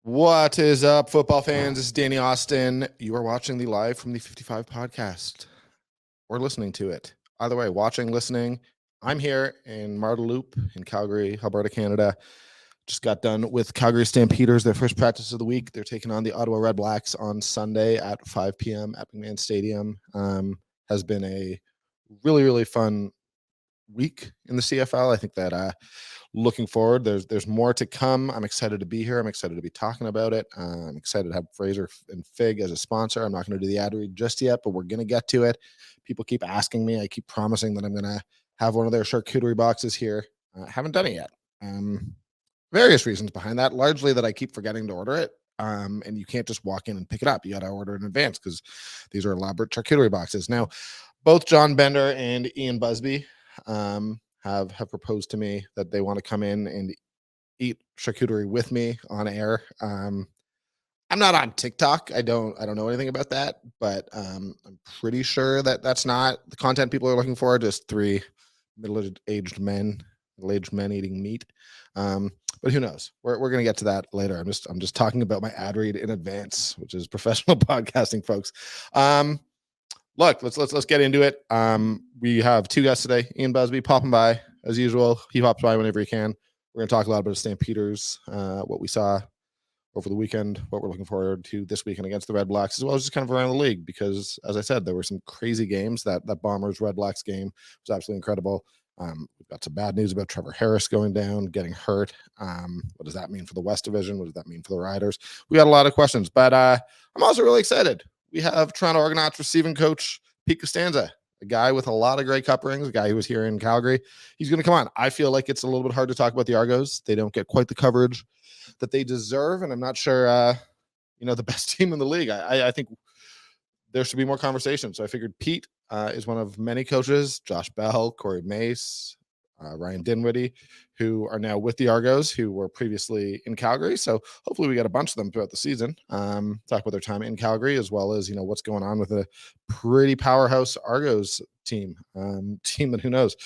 What is up, football fans? This is Danny Austin. You are watching the Live from the 55 podcast or listening to it. Either way, watching, listening. I'm here in Marteloup in Calgary, Alberta, Canada. Just got done with Calgary Stampeders, their first practice of the week. They're taking on the Ottawa Red Blacks on Sunday at 5 p.m. at McMahon Stadium. Has been a really, really fun week in the CFL. I think that looking forward, there's more to come. I'm excited to be here. I'm excited to be talking about it. I'm excited to have Fraser and Fig as a sponsor. I'm not going to do the ad read just yet, but we're going to get to it. People keep asking me. I keep promising that I'm going to have one of their charcuterie boxes here. Haven't done it yet. Various reasons behind that, largely that I keep forgetting to order it. And you can't just walk in and pick it up. You got to order in advance because these are elaborate charcuterie boxes. Now, both John Bender and Ian Busby have proposed to me that they want to come in and eat charcuterie with me on air. I'm not on TikTok. I don't know anything about that, but I'm pretty sure that that's not the content people are looking for. Just three middle-aged men eating meat. But who knows? We're gonna get to that later. I'm just talking about my ad read in advance, which is professional podcasting, folks. Look, let's get into it. We have two guests today. Ian Busby popping by as usual. He pops by whenever he can. We're going to talk a lot about Stampeders, what we saw over the weekend, what we're looking forward to this weekend against the Red Blacks, as well as just kind of around the league. Because, as I said, there were some crazy games. That Bombers Red Blacks game was absolutely incredible. We've got some bad news about Trevor Harris going down, getting hurt. What does that mean for the West Division? What does that mean for the Riders? We got a lot of questions, but I'm also really excited. We have Toronto Argonauts receiving coach Pete Costanza, a guy with a lot of Grey Cup rings, a guy who was here in Calgary. He's going to come on. I feel like it's a little bit hard to talk about the Argos. They don't get quite the coverage that they deserve, and I'm not sure, the best team in the league. I think there should be more conversation. So I figured Pete is one of many coaches, Josh Bell, Corey Mace, Ryan Dinwiddie, who are now with the Argos, who were previously in Calgary. So hopefully we get a bunch of them throughout the season. Talk about their time in Calgary, as well as, what's going on with a pretty powerhouse Argos team that, who knows,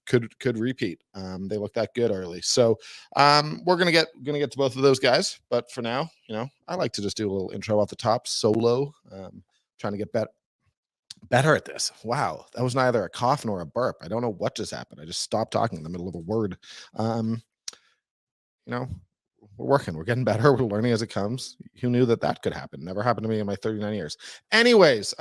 could repeat. They look that good early. So we're gonna get to both of those guys. But for now, I like to just do a little intro off the top, solo, trying to get better at this. Wow, that was neither a cough nor a burp. I don't know what just happened. I just stopped talking in the middle of a word. We're working. We're getting better. We're learning as it comes. Who knew that could happen? Never happened to me in my 39 years. Anyways,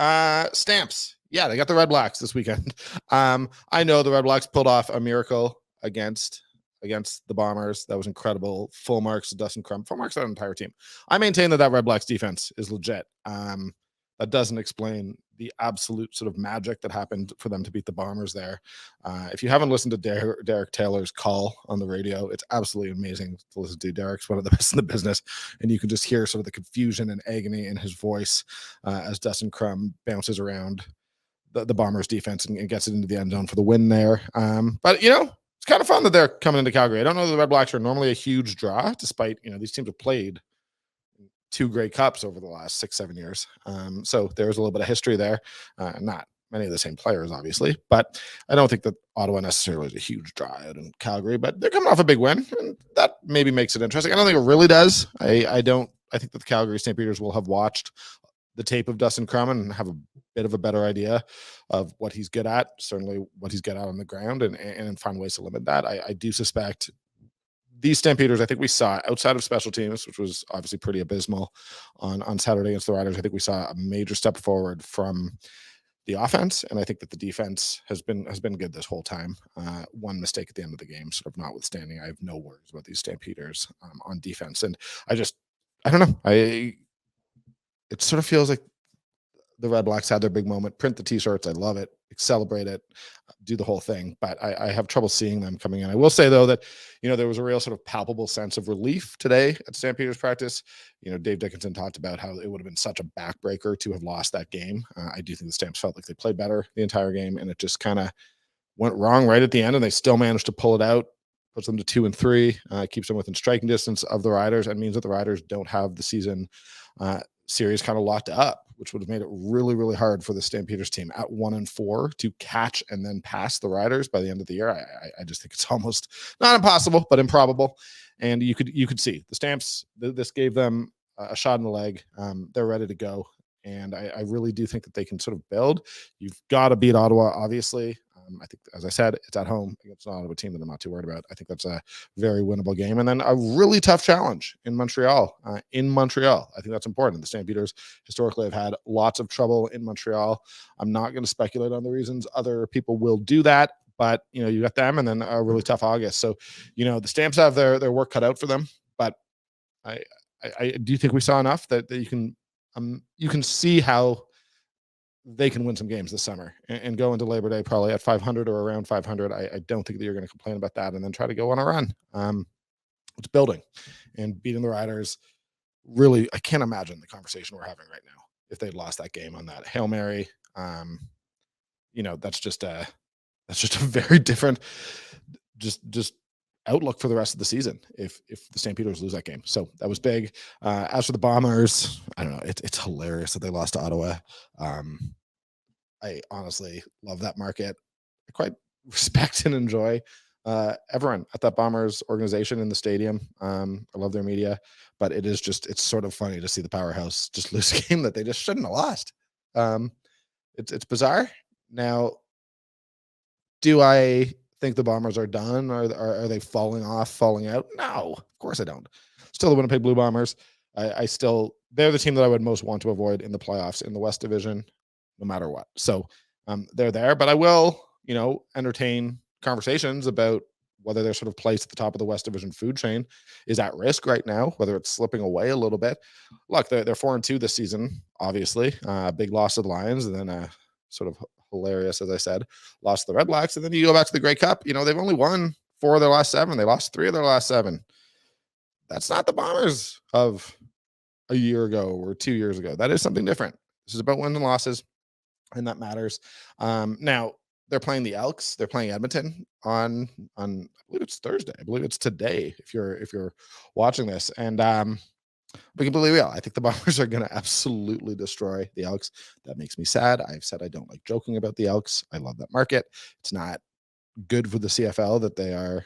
Stamps. Yeah, they got the Red Blacks this weekend. I know the Red Blacks pulled off a miracle against the Bombers. That was incredible. Full marks to Dustin Crum. Full marks on the entire team. I maintain that Red Blacks defense is legit. That doesn't explain the absolute sort of magic that happened for them to beat the Bombers there. If you haven't listened to Derek Taylor's call on the radio, it's absolutely amazing to listen to. Derek's one of the best in the business, and you can just hear sort of the confusion and agony in his voice as Dustin Crum bounces around the Bombers defense and gets it into the end zone for the win there. But, it's kind of fun that they're coming into Calgary. I don't know that the Red Blacks are normally a huge draw, despite, these teams have played two Grey Cups over the last 6-7 years. So there's a little bit of history there. Not many of the same players, obviously, but I don't think that Ottawa necessarily is a huge draw out in Calgary, but they're coming off a big win, and that maybe makes it interesting. I don't think it really does. I think that the Calgary Stampeders will have watched the tape of Dustin Crum and have a bit of a better idea of what he's good at, certainly what he's good at on the ground, and find ways to limit that. I do suspect these Stampeders, I think we saw outside of special teams, which was obviously pretty abysmal on Saturday against the Riders. I think we saw a major step forward from the offense, and I think that the defense has been good this whole time. One mistake at the end of the game, sort of notwithstanding, I have no worries about these Stampeders on defense, and I don't know. It sort of feels like the Red Blacks had their big moment. Print the T-shirts, I love it. Celebrate it, do the whole thing. But I have trouble seeing them coming in. I will say, though, that, there was a real sort of palpable sense of relief today at Stampeders practice. Dave Dickinson talked about how it would have been such a backbreaker to have lost that game. I do think the Stamps felt like they played better the entire game, and it just kind of went wrong right at the end, and they still managed to pull it out, puts them to 2-3, keeps them within striking distance of the Riders, and means that the Riders don't have the season series kind of locked up, which would have made it really, really hard for the Stampeders team at 1-4 to catch and then pass the Riders by the end of the year. I just think it's almost not impossible, but improbable. And you could see the Stamps. This gave them a shot in the leg. They're ready to go. And I really do think that they can sort of build. You've got to beat Ottawa, obviously. I think, as I said, it's at home against an Ottawa team that I'm not too worried about. I think that's a very winnable game. And then a really tough challenge in Montreal. I think that's important. The Stampeders historically have had lots of trouble in Montreal. I'm not going to speculate on the reasons. Other people will do that. But, you got them and then a really tough August. So, the Stamps have their work cut out for them. But I do think we saw enough that you can see how they can win some games this summer and go into Labor Day probably at 500 or around 500. I don't think that you're going to complain about that and then try to go on a run. It's building and beating the Riders. Really, I can't imagine the conversation we're having right now if they'd lost that game on that Hail Mary. That's just a very different just outlook for the rest of the season if the Stampeders lose that game. So that was big. As for the Bombers, I don't know. It's hilarious that they lost to Ottawa. I honestly love that market. I quite respect and enjoy everyone at that Bombers organization in the stadium. I love their media, but it's sort of funny to see the powerhouse just lose a game that they just shouldn't have lost. It's bizarre. Now, do I think the Bombers are done? Are they falling out? No, of course I don't. Still the Winnipeg Blue Bombers. They're the team that I would most want to avoid in the playoffs in the West Division, no matter what. So they're there, but I will, entertain conversations about whether their sort of place at the top of the West Division food chain is at risk right now, whether it's slipping away a little bit. Look, they're 4-2 this season, obviously. Big loss to the Lions, and then sort of hilarious, as I said, lost to the Red Blacks. And then you go back to the Grey Cup. They've only won 4 of their last 7. They lost 3 of their last 7. That's not the Bombers of a year ago or 2 years ago. That is something different. This is about wins and losses, and that matters. Now, they're playing the Elks. They're playing Edmonton on I believe it's Thursday. I believe it's today if you're watching this. And we can believe I think the Bombers are going to absolutely destroy the Elks. That makes me sad. I've said I don't like joking about the Elks. I love that market. It's not good for the CFL that they are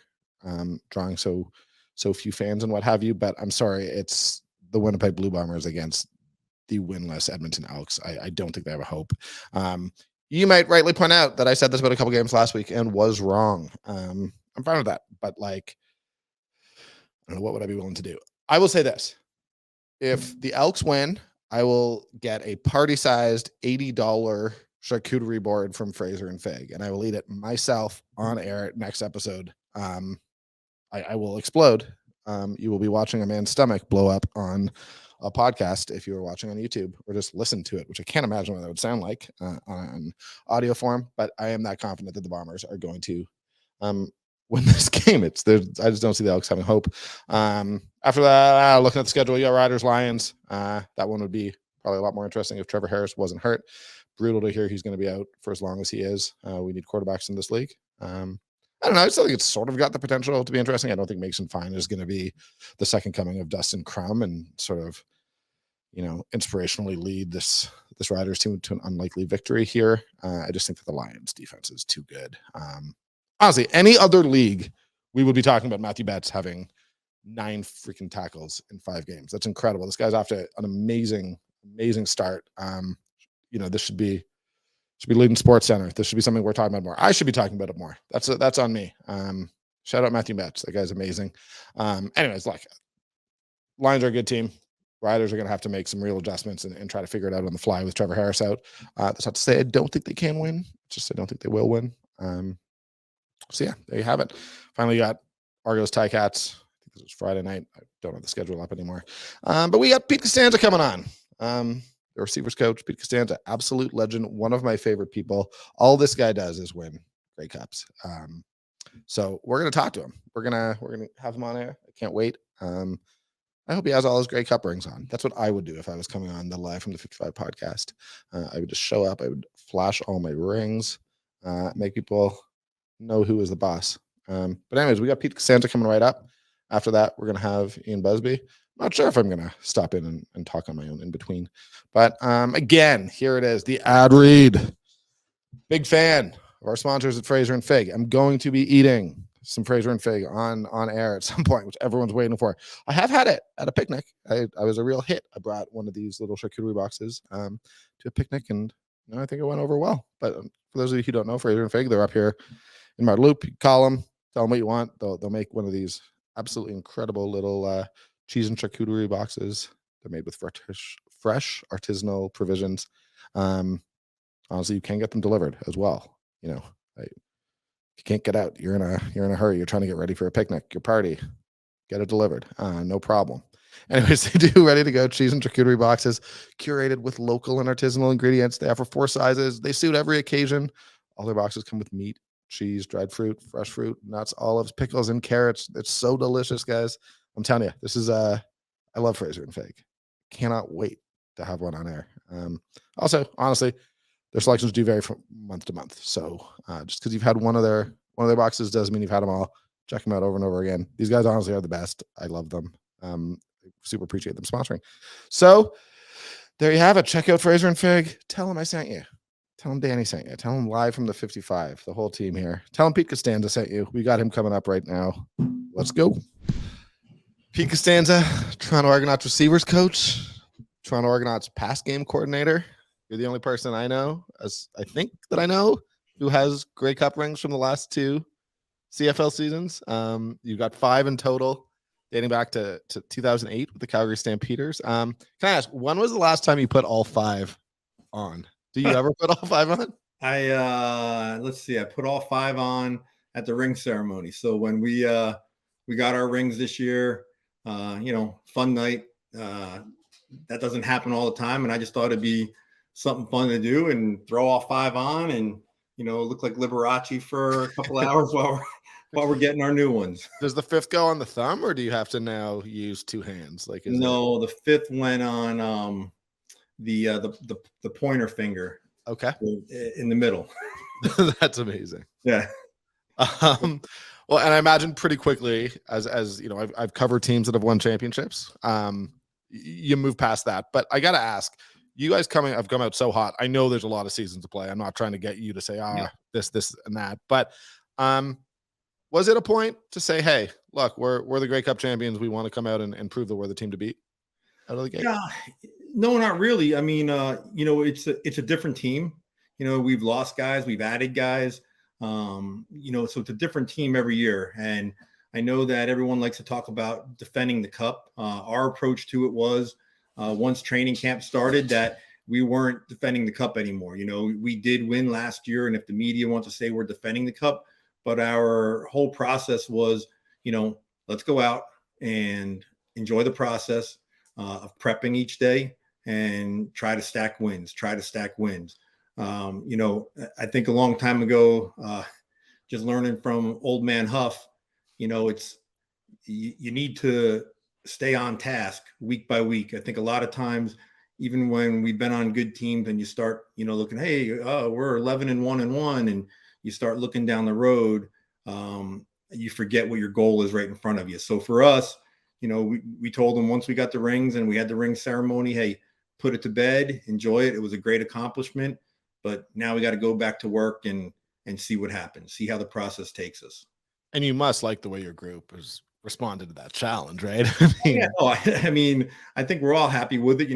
drawing so few fans and what have you. But I'm sorry, it's the Winnipeg Blue Bombers against the winless Edmonton Elks. I don't think they have a hope. You might rightly point out that I said this about a couple games last week and was wrong. I'm fine with that. But I don't know, what would I be willing to do? I will say this. If the Elks win, I will get a party-sized $80 charcuterie board from Fraser and Fig, and I will eat it myself on air next episode. I will explode. You will be watching a man's stomach blow up on a podcast if you were watching on YouTube or just listen to it, which I can't imagine what that would sound like on audio form, but I am that confident that the Bombers are going to win this game. I just don't see the Elks having hope. After that, looking at the schedule, you got Riders, Lions. That one would be probably a lot more interesting if Trevor Harris wasn't hurt. Brutal to hear he's going to be out for as long as he is. We need quarterbacks in this league. I don't know. I still think it's sort of got the potential to be interesting. I don't think Mason Fine is going to be the second coming of Dustin Crum and sort of, inspirationally lead this Riders team to an unlikely victory here. I just think that the Lions defense is too good. Honestly, any other league, we would be talking about Matthew Betts having 9 freaking tackles in 5 games. That's incredible. This guy's off to an amazing start. This should be leading Sports Center. This should be something we're talking about more. I should be talking about it more. That's on me. Shout out Matthew Betts. That guy's amazing. Anyways, Lions are a good team. Riders are going to have to make some real adjustments and try to figure it out on the fly with Trevor Harris out. That's not to say I don't think they can win. It's just I don't think they will win. So yeah, there you have it. Finally got Argos Ticats. I think this was Friday night. I don't have the schedule up anymore. But we got Pete Costanza coming on. The receivers coach, Pete Costanza, absolute legend, one of my favorite people. All this guy does is win Grey Cups. So we're gonna talk to him. We're gonna have him on air. I can't wait. I hope he has all his Grey Cup rings on. That's what I would do if I was coming on the Live from the 55 podcast. I would just show up. I would flash all my rings, make people know who is the boss. But anyways, we got Pete Costanza coming right up. After that, we're gonna have Ian Busby. Not sure if I'm going to stop in and talk on my own in between. But again, here it is, the ad read. Big fan of our sponsors at Fraser and Fig. I'm going to be eating some Fraser and Fig on air at some point, which everyone's waiting for. I have had it at a picnic. I was a real hit. I brought one of these little charcuterie boxes to a picnic, and I think it went over well. But for those of you who don't know, Fraser and Fig, they're up here in my loop. You call them, tell them what you want. They'll make one of these absolutely incredible little cheese and charcuterie boxes. They're made with fresh artisanal provisions. Honestly, you can get them delivered as well. If you can't get out, you're in a hurry. You're trying to get ready for a picnic, your party. Get it delivered. No problem. Anyways, they do ready to go cheese and charcuterie boxes, curated with local and artisanal ingredients. They offer 4 sizes. They suit every occasion. All their boxes come with meat, cheese, dried fruit, fresh fruit, nuts, olives, pickles, and carrots. It's so delicious, guys. I'm telling you, this is I love Fraser and Fig. Cannot wait to have one on air. Also, honestly, their selections do vary from month to month. So just because you've had one of their boxes doesn't mean you've had them all. Check them out over and over again. These guys honestly are the best. I love them. Super appreciate them sponsoring. So there you have it. Check out Fraser and Fig. Tell them I sent you. Tell them Danny sent you. Tell them live from the 55, the whole team here. Tell them Pete Costanza sent you. We got him coming up right now. Let's go. Pete Costanza, Toronto Argonauts receivers coach, Toronto Argonauts pass game coordinator. You're the only person I know, as I think that I know, who has Grey Cup rings from the last 2 CFL seasons. You've got 5 in total, dating back to 2008 with the Calgary Stampeders. Can I ask, when was the last time you put all 5 on? Do you ever put all 5 on? Let's see. I put all 5 on at the ring ceremony. So when we got our rings this year, fun night. That doesn't happen all the time, and I just thought it'd be something fun to do and throw all 5 on and look like Liberace for a couple hours while we're getting our new ones. Does the 5th go on the thumb, or do you have to now use 2 hands? The 5th went on the pointer finger. Okay. In the middle. That's amazing. Yeah. Well, and I imagine pretty quickly, as I've covered teams that have won championships. You move past that, but I gotta ask, you guys have come out so hot. I know there's a lot of seasons to play. I'm not trying to get you to say this and that, but was it a point to say, hey, look, we're the Grey Cup champions. We want to come out and prove that we're the team to beat out of the gate? Yeah, no, not really. I mean, it's a different team. We've lost guys, we've added guys. So it's a different team every year. And I know that everyone likes to talk about defending the cup. Our approach to it was once training camp started that we weren't defending the cup anymore. We did win last year. And if the media wants to say we're defending the cup, but our whole process was, let's go out and enjoy the process of prepping each day and try to stack wins. I think a long time ago, just learning from old man Huff, it's you need to stay on task week by week. I think a lot of times, even when we've been on good teams and you start, looking, hey, we're 11-1-1, and you start looking down the road, you forget what your goal is right in front of you. So for us, we told them once we got the rings and we had the ring ceremony, hey, put it to bed, enjoy it. It was a great accomplishment, but now we got to go back to work and see what happens, see how the process takes us. And you must like the way your group has responded to that challenge, right? I mean, I think we're all happy with it.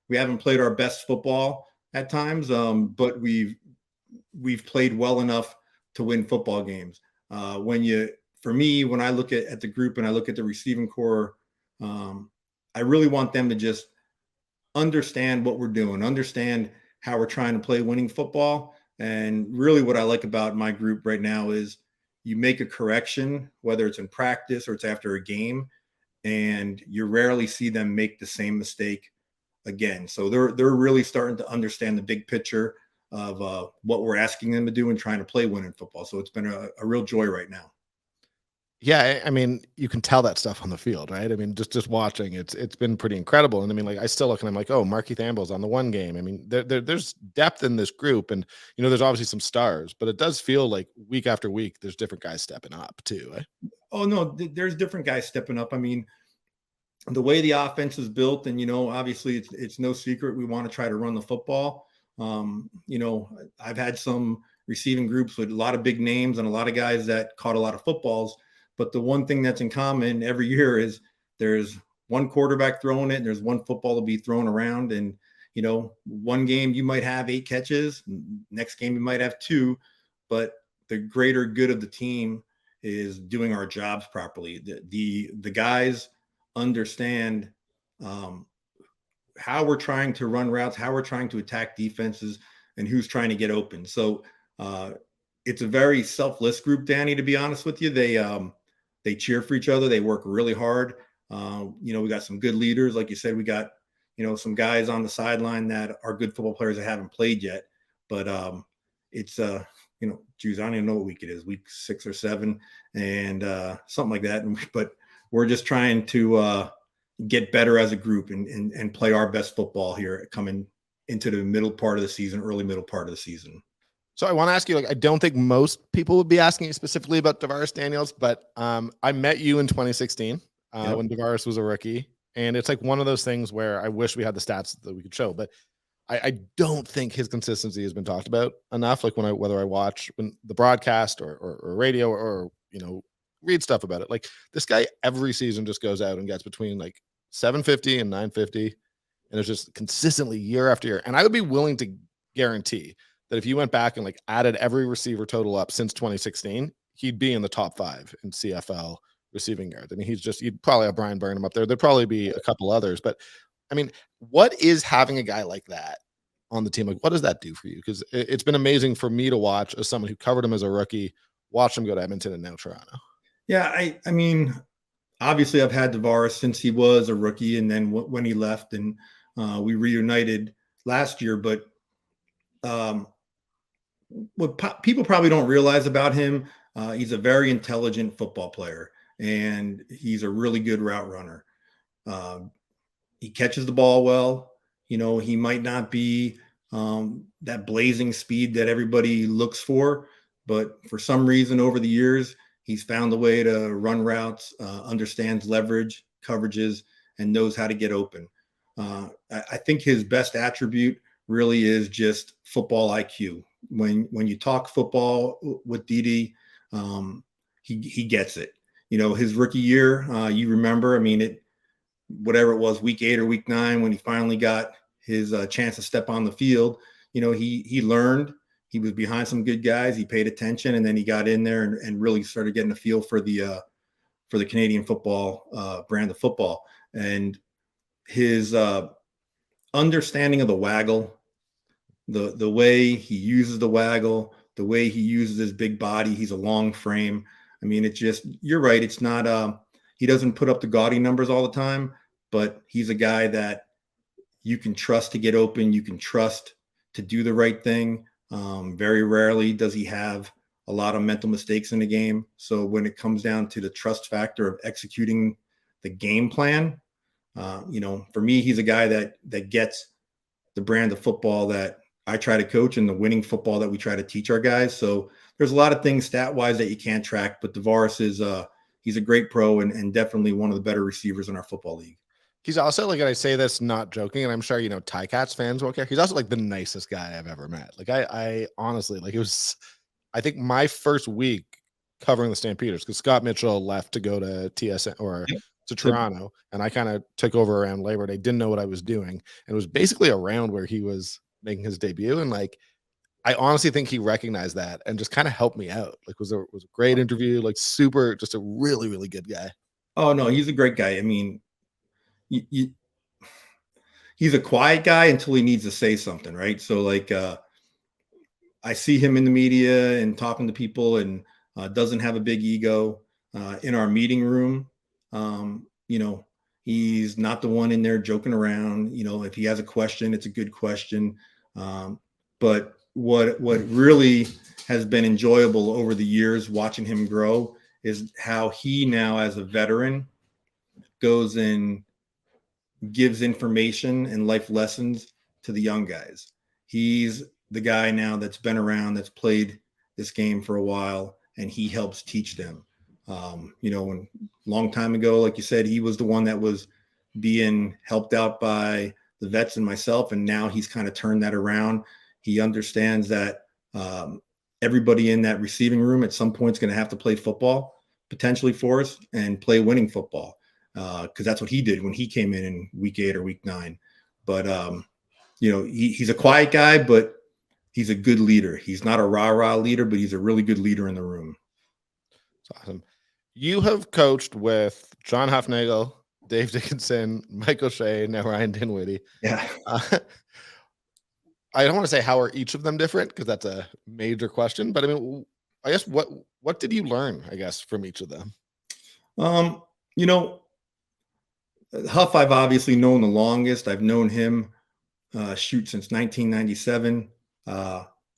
We haven't played our best football at times, but we've played well enough to win football games. For me, when I look at the group and I look at the receiving core, I really want them to just understand what we're doing, understand how we're trying to play winning football. And really what I like about my group right now is you make a correction, whether it's in practice or it's after a game, and you rarely see them make the same mistake again. So they're really starting to understand the big picture of what we're asking them to do and trying to play winning football. So it's been a real joy right now. Yeah, I mean, you can tell that stuff on the field, right? I mean, just watching, it's been pretty incredible. And I mean, like, I still look and I'm like, oh, Markeith Amble's on the one game. I mean, there's depth in this group, and there's obviously some stars, but it does feel like week after week, there's different guys stepping up too. Eh? Oh no, there's different guys stepping up. I mean, the way the offense is built, and obviously it's no secret we want to try to run the football. I've had some receiving groups with a lot of big names and a lot of guys that caught a lot of footballs. But the one thing that's in common every year is there's one quarterback throwing it and there's one football to be thrown around. And, one game you might have 8 catches, next game you might have 2, but the greater good of the team is doing our jobs properly. The guys understand how we're trying to run routes, how we're trying to attack defenses, and who's trying to get open. So it's a very selfless group, Danny, to be honest with you. They cheer for each other. They work really hard. We got some good leaders. Like you said, we got, some guys on the sideline that are good football players that haven't played yet. But it's, geez, I don't even know what week it is, week 6 or 7 and something like that. But we're just trying to get better as a group and play our best football here coming into the middle part of the season, early middle part of the season. So I want to ask you, I don't think most people would be asking you specifically about DeVaris Daniels, but I met you in 2016 when DeVaris was a rookie. And it's like one of those things where I wish we had the stats that we could show, but I don't think his consistency has been talked about enough. Like whether I watch the broadcast or radio or read stuff about it, like this guy every season just goes out and gets between like 750 and 950. And it's just consistently year after year. And I would be willing to guarantee that if you went back and like added every receiver total up since 2016, he'd be in the top 5 in CFL receiving yards. I mean, you'd probably have Brian Burnham up there. There'd probably be a couple others, but I mean, what is having a guy like that on the team? Like, what does that do for you? Because it's been amazing for me to watch as someone who covered him as a rookie, watch him go to Edmonton and now Toronto. Yeah. I mean, obviously I've had DeVaris since he was a rookie and then when he left and we reunited last year, but what people probably don't realize about him, he's a very intelligent football player and he's a really good route runner. He catches the ball well. He might not be that blazing speed that everybody looks for, but for some reason over the years, he's found a way to run routes, understands leverage, coverages, and knows how to get open. I think his best attribute really is just football IQ. When you talk football with Didi, he gets it. His rookie year, you remember, I mean, whatever it was, week 8 or week 9, when he finally got his chance to step on the field, he learned. He was behind some good guys. He paid attention, and then he got in there and really started getting a feel for the Canadian football brand of football. And his understanding of the waggle, the way he uses the waggle, the way he uses his big body. He's a long frame. I mean, you're right. It's not, he doesn't put up the gaudy numbers all the time, but he's a guy that you can trust to get open. You can trust to do the right thing. Very rarely does he have a lot of mental mistakes in the game. So when it comes down to the trust factor of executing the game plan, for me, he's a guy that gets the brand of football that I try to coach and the winning football that we try to teach our guys. So there's a lot of things stat wise that you can't track, but DeVaris is he's a great pro and definitely one of the better receivers in our football league. He's also, like, I say this not joking, and I'm sure Ticats fans won't care. He's also like the nicest guy I've ever met. Like I honestly, like, it was, I think my first week covering the Stampeders, because Scott Mitchell left to go to TSN or to Toronto, and I kind of took over around Labor Day. Didn't know what I was doing, and it was basically around where he was making his debut, and like, I honestly think he recognized that and just kind of helped me out. Like, was a great interview, like super, just a really, really good guy. Oh no, he's a great guy. I mean, he's a quiet guy until he needs to say something, right? So like, I see him in the media and talking to people and doesn't have a big ego in our meeting room. He's not the one in there joking around. If he has a question, it's a good question. But what really has been enjoyable over the years watching him grow is how he now, as a veteran, goes and gives information and life lessons to the young guys. He's the guy now that's been around, that's played this game for a while, and he helps teach them. When long time ago, like you said, he was the one that was being helped out by the vets and myself, and now he's kind of turned that around. He understands that everybody in that receiving room at some point is going to have to play football potentially for us and play winning football. Because that's what he did when he came in week 8 or week 9. But, he's a quiet guy, but he's a good leader. He's not a rah-rah leader, but he's a really good leader in the room. That's awesome. You have coached with John Hufnagel, Dave Dickinson, Mike O'Shea, now Ryan Dinwiddie. Yeah. I don't want to say how are each of them different because that's a major question, but I mean, I guess what did you learn, I guess, from each of them? Huff, I've obviously known the longest. I've known him since 1997.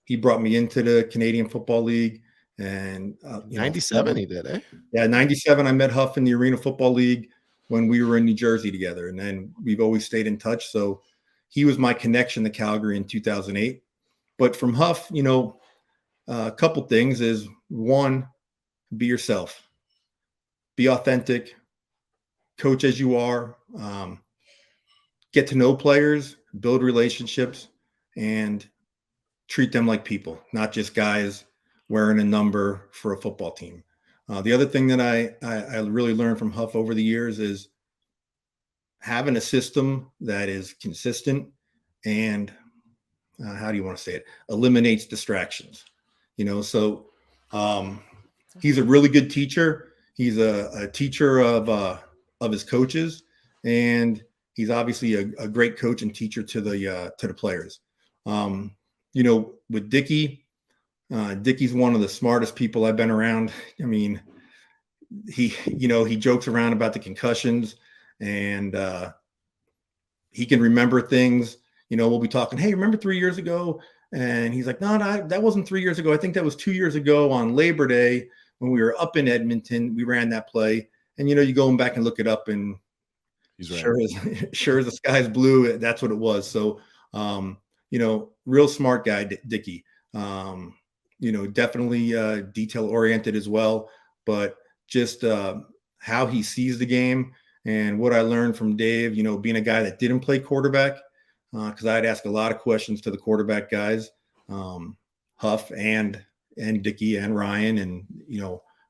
He brought me into the Canadian Football League, and 97 he did, eh? Yeah, 97. I met Huff in the Arena Football League when we were in New Jersey together, and then we've always stayed in touch. So he was my connection to Calgary in 2008. But from Huff, a couple things is, one, be yourself, be authentic, coach as you are, get to know players, build relationships, and treat them like people, not just guys wearing a number for a football team. The other thing that I really learned from Huff over the years is having a system that is consistent and how do you want to say it? Eliminates distractions. So he's a really good teacher. He's a teacher of his coaches, and he's obviously a great coach and teacher to the players. With Dickie, Dickie's one of the smartest people I've been around. I mean, he jokes around about the concussions, and he can remember things. We'll be talking, hey, remember 3 years ago? And he's like, no, that wasn't 3 years ago. I think that was 2 years ago on Labor Day when we were up in Edmonton. We ran that play. And, you go back and look it up, and he's right. Sure as the sky's blue, that's what it was. So, real smart guy, Dickie. Definitely detail-oriented as well. But just how he sees the game and what I learned from Dave, being a guy that didn't play quarterback, because I'd ask a lot of questions to the quarterback guys, Huff and Dickie and Ryan and,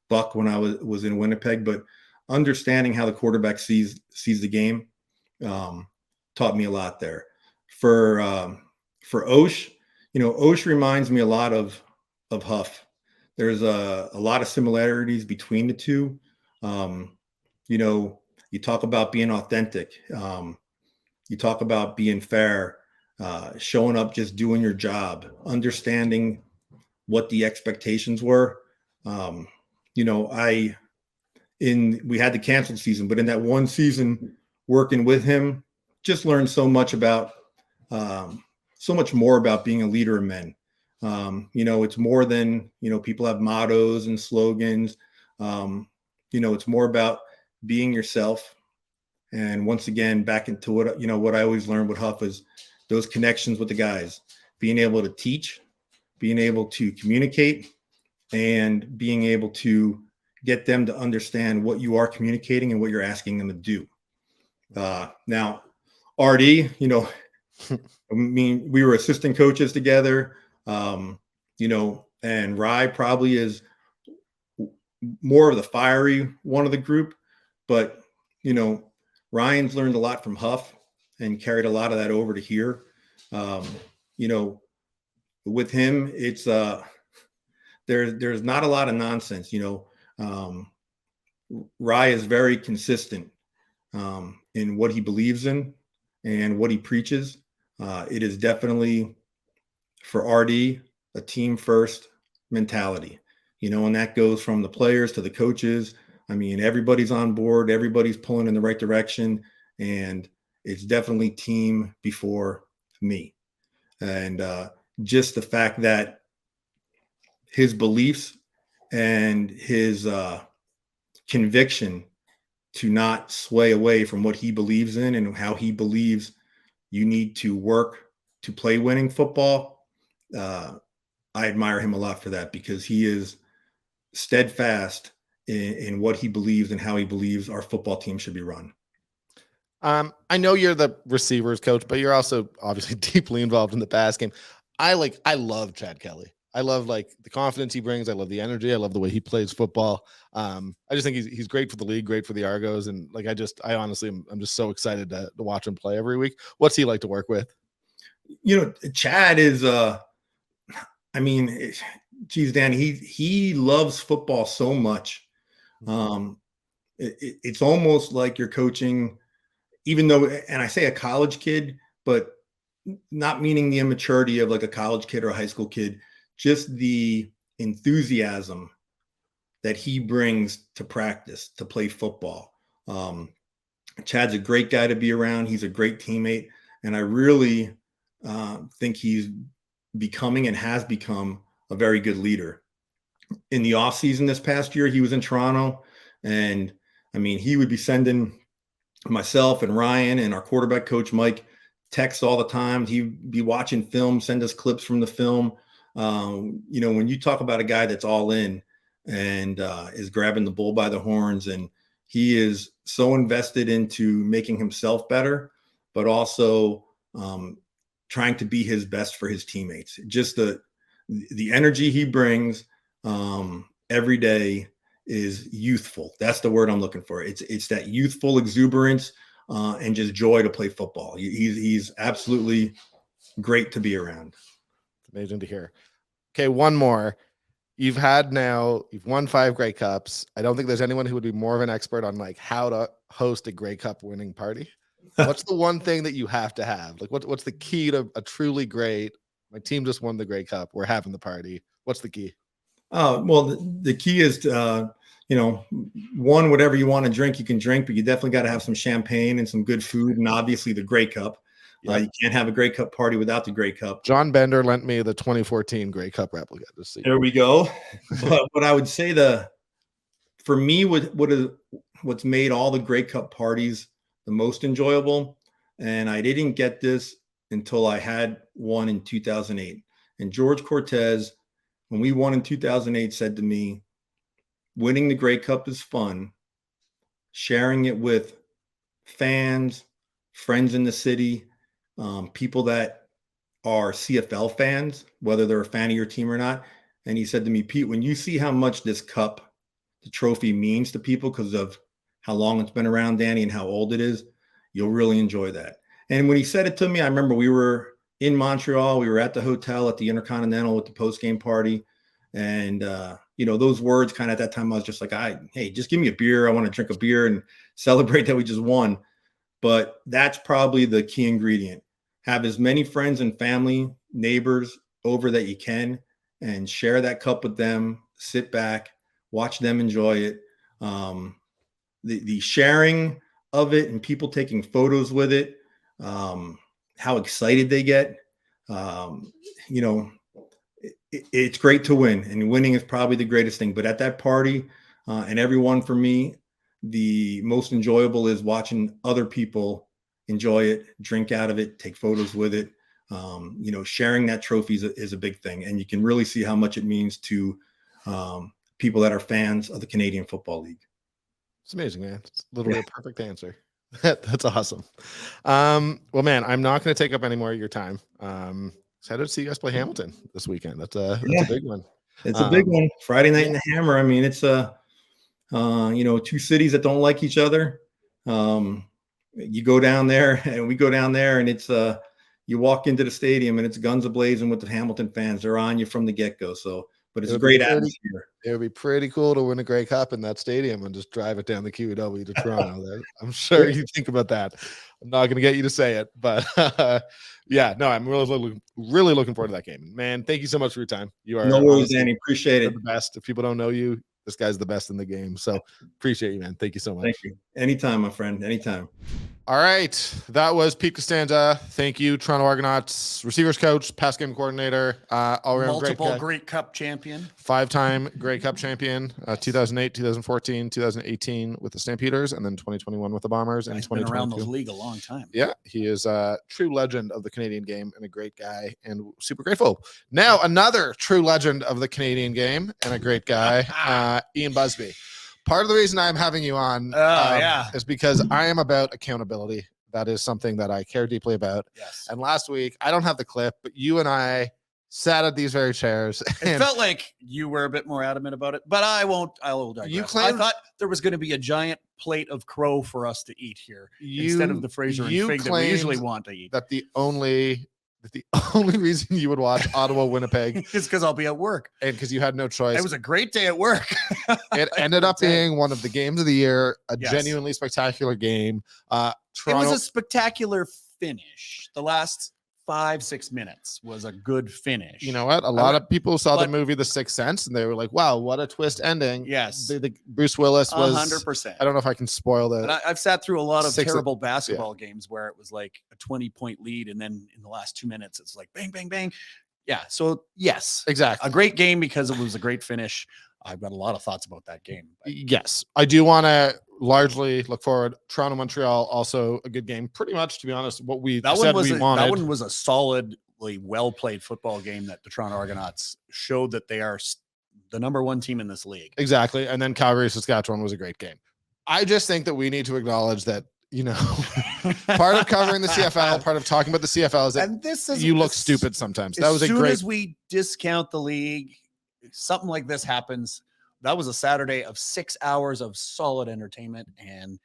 Buck when I was in Winnipeg. But understanding how the quarterback sees the game taught me a lot there. For Osh, Osh reminds me a lot of Huff. There's a lot of similarities between the two. You talk about being authentic. You talk about being fair, showing up, just doing your job, understanding what the expectations were. We had the canceled season, but in that one season working with him, just learned so much more about being a leader of men. It's more than, people have mottos and slogans. It's more about being yourself. And once again, back into what I always learned with Huff is those connections with the guys, being able to teach, being able to communicate, and being able to get them to understand what you are communicating and what you're asking them to do. Now, RD, we were assistant coaches together, and Rye probably is more of the fiery one of the group, but, Ryan's learned a lot from Huff and carried a lot of that over to here. With him, it's there's not a lot of nonsense. Rye is very consistent in what he believes in and what he preaches. It is definitely for RD a team first mentality, and that goes from the players to the coaches. I mean, everybody's on board, everybody's pulling in the right direction, and it's definitely team before me. And just the fact that his beliefs and his conviction to not sway away from what he believes in and how he believes you need to work to play winning football. I admire him a lot for that, because he is steadfast in what he believes and how he believes our football team should be run. I know you're the receivers coach, but you're also obviously deeply involved in the pass game. I love Chad Kelly. I love like the confidence he brings. I love the energy. I love the way he plays football. I just think he's great for the league, great for the Argos, and like I honestly I'm just so excited to watch him play every week. What's he like to work with? Chad is I mean, geez, Dan, he loves football so much. It's almost like you're coaching, even though, and I say a college kid, but not meaning the immaturity of like a college kid or a high school kid, just the enthusiasm that he brings to practice, to play football. Chad's a great guy to be around. He's a great teammate. And I really think he's becoming and has become a very good leader. In the offseason this past year, he was in Toronto. And I mean, he would be sending myself and Ryan and our quarterback coach, Mike, texts all the time. He'd be watching film, send us clips from the film. When you talk about a guy that's all in and is grabbing the bull by the horns, and he is so invested into making himself better, but also trying to be his best for his teammates. Just the energy he brings every day is youthful. That's the word I'm looking for. It's that youthful exuberance and just joy to play football. He's absolutely great to be around. It's amazing to hear. Okay, one more. You've won 5 Grey Cups. I don't think there's anyone who would be more of an expert on like how to host a Grey Cup winning party. What's the one thing that you have to have? Like what's the key to a truly great, my team just won the Grey Cup, we're having the party. What's the key? Well, the key is one, whatever you want to drink, you can drink, but you definitely got to have some champagne and some good food, and obviously the Grey Cup. Yep. You can't have a Grey Cup party without the Grey Cup. John Bender lent me the 2014 Grey Cup replica. There we go. But what I would say for me, what's made all the Grey Cup parties the most enjoyable, and I didn't get this until I had one in 2008. And George Cortez, when we won in 2008, said to me, winning the Grey Cup is fun. Sharing it with fans, friends in the city, people that are CFL fans, whether they're a fan of your team or not. And he said to me, Pete, when you see how much this cup, the trophy, means to people because of how long it's been around, Danny, and how old it is, you'll really enjoy that. And when he said it to me, I remember we were in Montreal. We were at the hotel at the Intercontinental with the post-game party. And, those words kind of at that time, I was just like, hey, just give me a beer. I want to drink a beer and celebrate that we just won. But that's probably the key ingredient. Have as many friends and family, neighbors over that you can, and share that cup with them. Sit back, watch them enjoy it. The sharing of it and people taking photos with it, how excited they get. It's great to win, and winning is probably the greatest thing. But at that party, and everyone, for me, the most enjoyable is watching other people enjoy it, drink out of it, take photos with it. Sharing that trophy is a big thing, and you can really see how much it means to people that are fans of the Canadian Football League. It's amazing, man. It's literally a perfect answer. That's awesome. Well, man, I'm not going to take up any more of your time. Excited to see you guys play Hamilton this weekend. That's a big one. It's a big one. Friday night in the Hammer. I mean, it's two cities that don't like each other. You go down there, and we go down there, and it's you walk into the stadium, and it's guns a-blazing with the Hamilton fans. They're on you from the get-go. But it's a great atmosphere. It would be pretty cool to win a Grey Cup in that stadium and just drive it down the QEW to Toronto. I'm sure you think about that. I'm not going to get you to say it, but I'm really looking forward to that game. Man, thank you so much for your time. You are no worries, Danny. Appreciate it. The best. If people don't know you, this guy's the best in the game. So appreciate you, man. Thank you so much. Thank you. Anytime, my friend. Anytime. All right. That was Pete Costanza. Thank you, Toronto Argonauts receivers coach, pass game coordinator, multiple Grey Cup champion, 5-time Grey Cup champion, 2008, 2014, 2018 with the Stampeders, and then 2021 with the Bombers. And he's been around the league a long time. Yeah, he is a true legend of the Canadian game and a great guy, and super grateful. Now, another true legend of the Canadian game and a great guy, Ian Busby. Part of the reason I'm having you on is because I am about accountability. That is something that I care deeply about. Yes. And last week, I don't have the clip, but you and I sat at these very chairs. It felt like you were a bit more adamant about it, but I will digress. You claimed, I thought there was going to be a giant plate of crow for us to eat here instead of the Fraser and fig that we usually want to eat. That the only reason you would watch Ottawa Winnipeg is because I'll be at work, and because you had no choice. It was a great day at work. It ended up being one of the games of the year, a genuinely spectacular game. Toronto, it was a spectacular finish. The last 5-6 minutes was a good finish. You know what? A lot of people saw the movie The Sixth Sense and they were like, wow, what a twist ending. Yes. The Bruce Willis was 100%. I don't know if I can spoil that. But I've sat through a lot of terrible basketball games where it was like a 20-point lead. And then in the last 2 minutes, it's like bang, bang, bang. Yeah. So yes, exactly. A great game because it was a great finish. I've got a lot of thoughts about that game. Yes. I do want to largely look forward. Toronto, Montreal, also a good game. Pretty much, to be honest, what we said we wanted. That one was a solidly well-played football game that the Toronto Argonauts showed that they are the number one team in this league. Exactly. And then Calgary, Saskatchewan was a great game. I just think that we need to acknowledge that, you know, part of covering the CFL, part of talking about the CFL is that and this is, you look stupid sometimes. That was a great. As soon as we discount the league, something like this happens. That was a Saturday of 6 hours of solid entertainment, and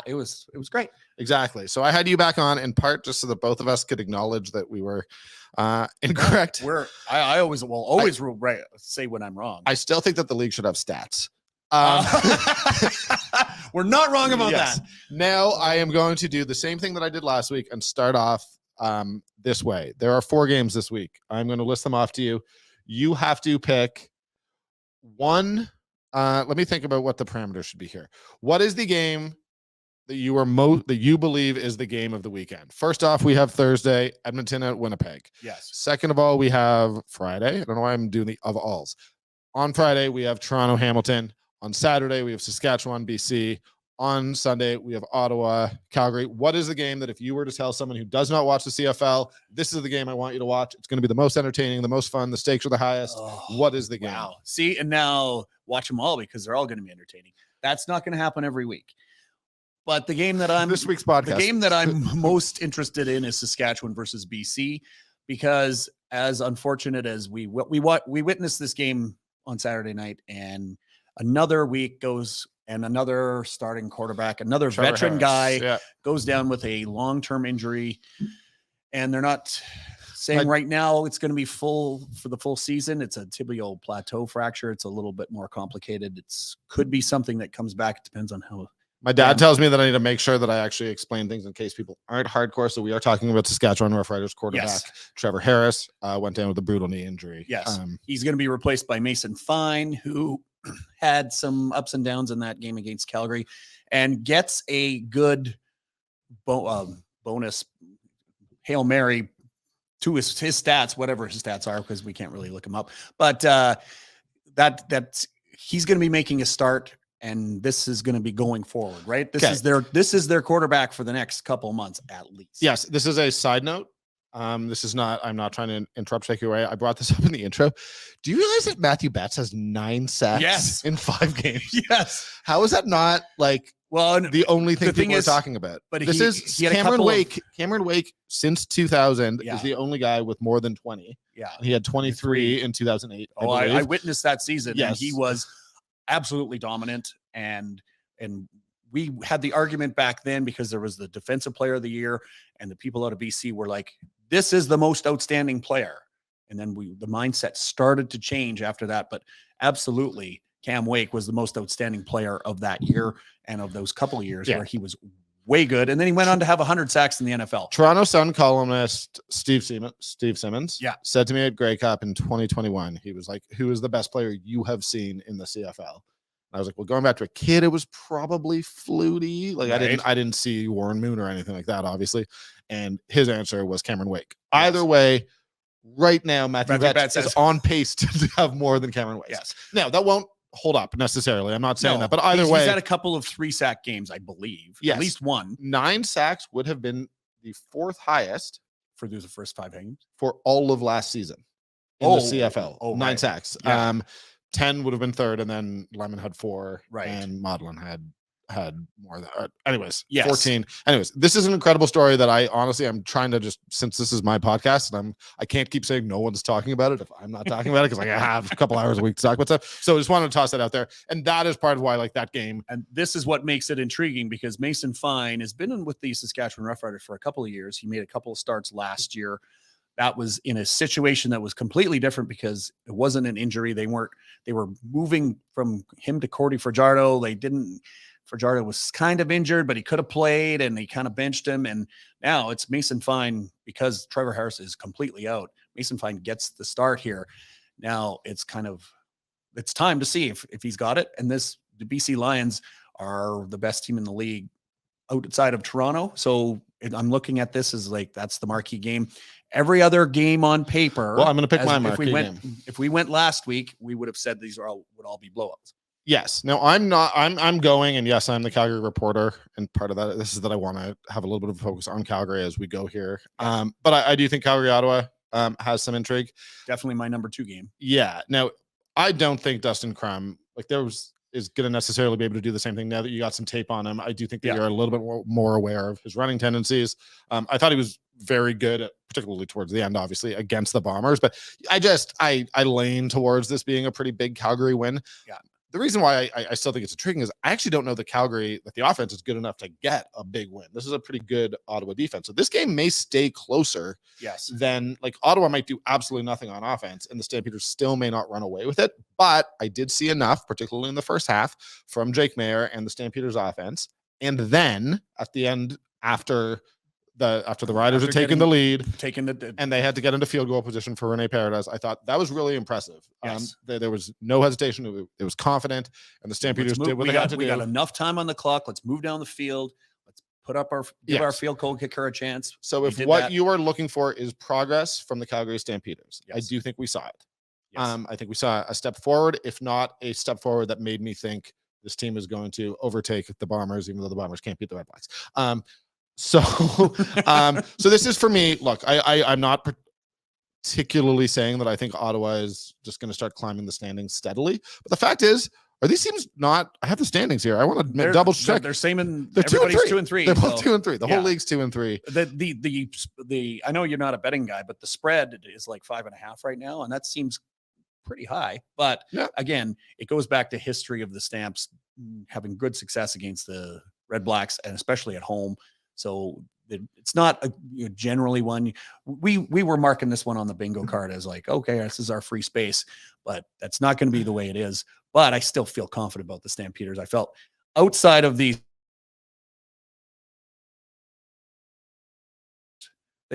it was great. Exactly. So I had you back on in part just so that both of us could acknowledge that we were incorrect. I always say when I'm wrong. I still think that the league should have stats. We're not wrong about that. Now I am going to do the same thing that I did last week and start off this way. There are 4 games this week. I'm going to list them off to you. You have to pick one. Let me think about what the parameters should be here. What is the game that you believe is the game of the weekend? First off, we have Thursday, Edmonton at Winnipeg. Yes. Second of all, we have Friday. I don't know why I'm doing the of alls. On Friday, we have Toronto, Hamilton. On Saturday, we have Saskatchewan, BC. On Sunday, we have Ottawa, Calgary. What is the game that if you were to tell someone who does not watch the CFL, this is the game I want you to watch? It's going to be the most entertaining, the most fun. The stakes are the highest. What is the game? Wow. See, and now watch them all because they're all going to be entertaining. That's not going to happen every week. But the game that I'm this week's podcast, the game that I'm most interested in is Saskatchewan versus BC, because as unfortunate as we witnessed this game on Saturday night, and another week goes. And another starting quarterback, another Trevor veteran Harris. guy goes down with a long-term injury. And they're not saying right now it's going to be full for the full season. It's a tibial plateau fracture. It's a little bit more complicated. Could be something that comes back. It depends on how. My dad tells me that I need to make sure that I actually explain things in case people aren't hardcore. So we are talking about Saskatchewan Roughriders quarterback Trevor Harris went down with a brutal knee injury. Yes. He's going to be replaced by Mason Fine, who had some ups and downs in that game against Calgary, and gets a good bonus Hail Mary to his stats, whatever his stats are, because we can't really look him up. But that he's going to be making a start, and this is going to be going forward, right? This is their quarterback for the next couple of months at least. Yes, this is a side note. This is not, I'm not trying to interrupt, take you away. I brought this up in the intro. Do you realize that Matthew Betts has 9 sacks in 5 games? Yes. How is that not the only thing people are talking about? But this is Cameron Wake. Cameron Wake since 2000 is the only guy with more than 20. Yeah. He had 23 in 2008. I witnessed that season. Yes. And he was absolutely dominant. And we had the argument back then because there was the defensive player of the year, and the people out of BC were like, this is the most outstanding player. And then the mindset started to change after that. But absolutely, Cam Wake was the most outstanding player of that year and of those couple of years where he was way good. And then he went on to have 100 sacks in the NFL. Toronto Sun columnist Steve Simmons said to me at Grey Cup in 2021, he was like, who is the best player you have seen in the CFL? I was like, well, going back to a kid, it was probably Flutie. I didn't see Warren Moon or anything like that, obviously. And his answer was Cameron Wake. Yes. Either way, right now, Matthew Betts is on pace to have more than Cameron Wake. Yes. Now, that won't hold up necessarily. I'm not saying that, but either way. He's had a couple of 3-sack games, I believe. Yes. At least one. 9 sacks would have been the 4th highest for the first 5 games for all of last season in the CFL. 9 sacks. Yeah. 10 would have been 3rd, and then Lemon had 4, and Maudlin had had more than anyways, Yes. 14. Anyways, this is an incredible story that I honestly, I'm trying to just, since this is my podcast and I can't keep saying no one's talking about it if I'm not talking about it, because like I have a couple hours a week to talk about stuff. So I just wanted to toss that out there. And that is part of why like that game. And this is what makes it intriguing, because Mason Fine has been in with the Saskatchewan Roughriders for a couple of years. He made a couple of starts last year. That was in a situation that was completely different because it wasn't an injury. They were moving from him to Cordy Fajardo. Fajardo was kind of injured, but he could have played, and they kind of benched him. And now it's Mason Fine, because Trevor Harris is completely out. Mason Fine gets the start here. Now it's time to see if he's got it. And the BC Lions are the best team in the league outside of Toronto. So I'm looking at this as like, that's the marquee game. Every other game on paper. Well, I'm going to pick my marquee game. If we went last week, we would have said these would all be blowouts. Yes. No, I'm going, and yes, I'm the Calgary reporter. And part of that, this is that I want to have a little bit of a focus on Calgary as we go here. But I do think Calgary, Ottawa has some intrigue. Definitely my number 2 game. Yeah. Now, I don't think Dustin Crum, like is going to necessarily be able to do the same thing now that you got some tape on him. I do think that you're a little bit more aware of his running tendencies. I thought he was very good, particularly towards the end, obviously, against the Bombers. But I lean towards this being a pretty big Calgary win. Yeah. The reason why I still think it's intriguing is I actually don't know that the offense is good enough to get a big win. This is a pretty good Ottawa defense. So this game may stay closer than like Ottawa might do absolutely nothing on offense, and the Stampeders still may not run away with it. But I did see enough, particularly in the first half, from Jake Mayer and the Stampeders offense. And then at the end, after the Riders had taken the lead, and they had to get into field goal position for Rene Paredes, I thought that was really impressive. Yes. There was no hesitation. It was confident, and the Stampeders did what they had to do. We got enough time on the clock. Let's move down the field. Let's put up give our field goal kicker a chance. So if what you are looking for is progress from the Calgary Stampeders, I do think we saw it. Yes. I think we saw a step forward, if not a step forward that made me think this team is going to overtake the Bombers, even though the Bombers can't beat the Red Blacks. So this is for me. Look, I'm not particularly saying that I think Ottawa is just going to start climbing the standings steadily. But the fact is, are these teams not? I have the standings here. I want to double check. They're same in. They're everybody's 2 and 3. They're both 2 and 3. The whole league's 2 and 3. The I know you're not a betting guy, but the spread is like 5.5 right now, and that seems pretty high. But again, it goes back to history of the Stamps having good success against the Red Blacks, and especially at home. So it's not generally one. We were marking this one on the bingo card as like, okay, this is our free space, but that's not going to be the way it is. But I still feel confident about the Stampeders. I felt outside of they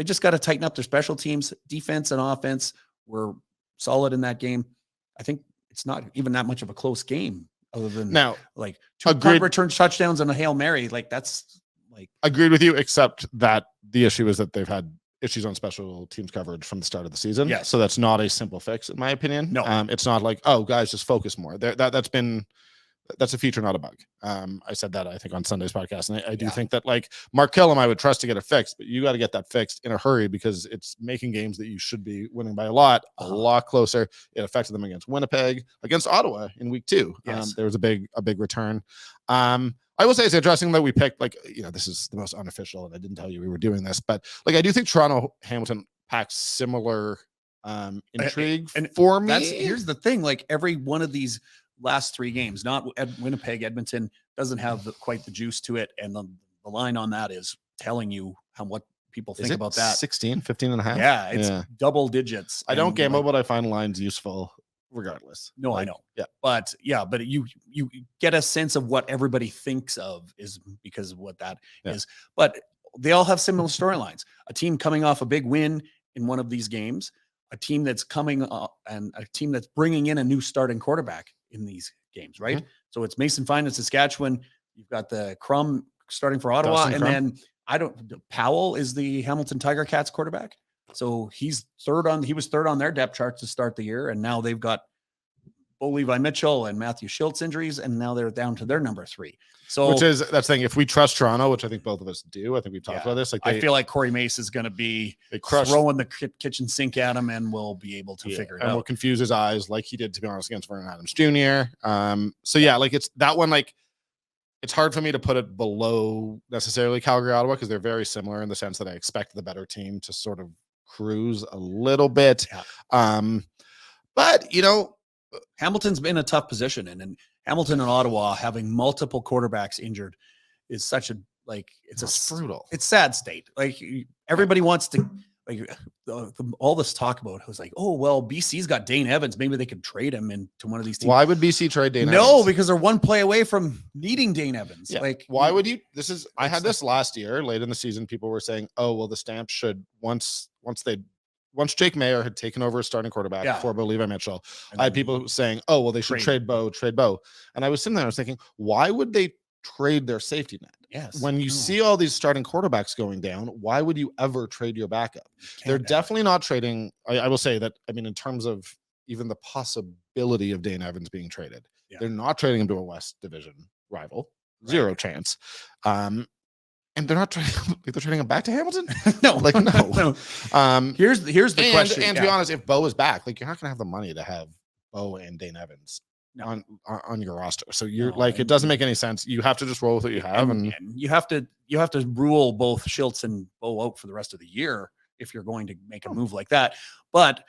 just got to tighten up their special teams. Defense and offense were solid in that game. I think it's not even that much of a close game, other than now like 2 punt return touchdowns and a Hail Mary. Like that's. Agreed with you, except that the issue is that they've had issues on special teams coverage from the start of the season. Yes. So that's not a simple fix, in my opinion. No, it's not like, oh, guys, just focus more. That's a feature, not a bug. I said that, I think, on Sunday's podcast. And I do think that like Mark Killam, I would trust to get it fixed, but you got to get that fixed in a hurry, because it's making games that you should be winning by a lot closer. It affected them against Winnipeg, against Ottawa in week 2. Yes. There was a big return. I will say it's interesting that we picked, like, this is the most unofficial, and I didn't tell you we were doing this, but like, I do think Toronto Hamilton packs similar intrigue for me. Here's the thing, like every one of these last 3 games, not at Winnipeg, Edmonton doesn't have quite the juice to it. And the line on that is telling you what people think about that. 15 and a half. Yeah. It's double digits. I don't gamble, but I find lines useful regardless. No, I know. Yeah. But you get a sense of what everybody thinks of is because of what that is. But they all have similar storylines. A team coming off a big win in one of these games, a team that's coming and a team that's bringing in a new starting quarterback in these games, right? Mm-hmm. So it's Mason Fine in Saskatchewan. You've got the Crum starting for Ottawa, then Powell is the Hamilton Tiger Cats quarterback. So he was third on their depth chart to start the year, and now they've got Bo Levi Mitchell and Matthew Schultz injuries, and now they're down to their number 3. So that's the thing. If we trust Toronto, which I think both of us do, I think we've talked about this. Like I feel like Corey Mace is going to be throwing the kitchen sink at him, and we'll be able to figure it out. And we'll confuse his eyes like he did, to be honest, against Vernon Adams Jr. Like it's that one. Like it's hard for me to put it below necessarily Calgary, Ottawa, because they're very similar in the sense that I expect the better team to sort of cruise a little bit. Yeah. But Hamilton's been in a tough position, and Hamilton and Ottawa having multiple quarterbacks injured is such a it's brutal. It's sad state. Like everybody wants to all this talk about it was like, oh well, BC's got Dane Evans, maybe they could trade him into one of these teams. Why would BC trade Dane Evans? No, because they're one play away from needing Dane Evans. Yeah. Like, why would you? I had this last year, late in the season. People were saying, "Oh, well, the Stamps should once Jake Mayer had taken over as starting quarterback for Bo Levi Mitchell." I had people saying, "Oh, well, they should trade Bo." And I was sitting there, I was thinking, why would they trade their safety net? Yes. When you see all these starting quarterbacks going down, why would you ever trade your backup? They're definitely not trading. I will say that, I mean, in terms of even the possibility of Dane Evans being traded, they're not trading him to a West Division rival. Zero chance. And they're not trading. They're trading him back to Hamilton. No. Here's the question. And to be honest, if Bo is back, you're not going to have the money to have Bo and Dane Evans on your roster. So you're it doesn't make any sense. You have to just roll with what you have, and you have to rule both Schultz and Bo out for the rest of the year if you're going to make a move like that. But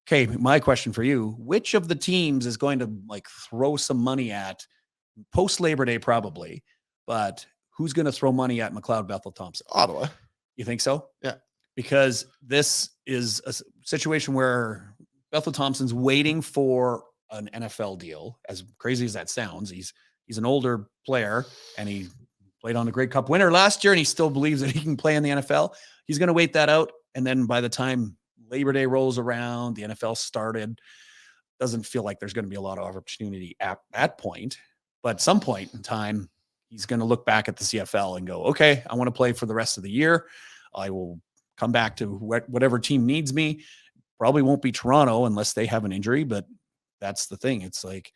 okay, my question for you: which of the teams is going to throw some money at post Labor Day? Probably, but who's going to throw money at McLeod Bethel Thompson? Ottawa. You think so? Yeah, because this is a situation where Bethel Thompson's waiting for an NFL deal. As crazy as that sounds, he's an older player and he played on the Grey Cup winner last year, and he still believes that he can play in the NFL. He's going to wait that out, and then by the time Labor Day rolls around, the NFL started, doesn't feel like there's going to be a lot of opportunity at that point. But at some point in time, he's going to look back at the CFL and go, okay, I want to play for the rest of the year. I will come back to whatever team needs me. Probably won't be Toronto unless they have an injury, but that's the thing. It's like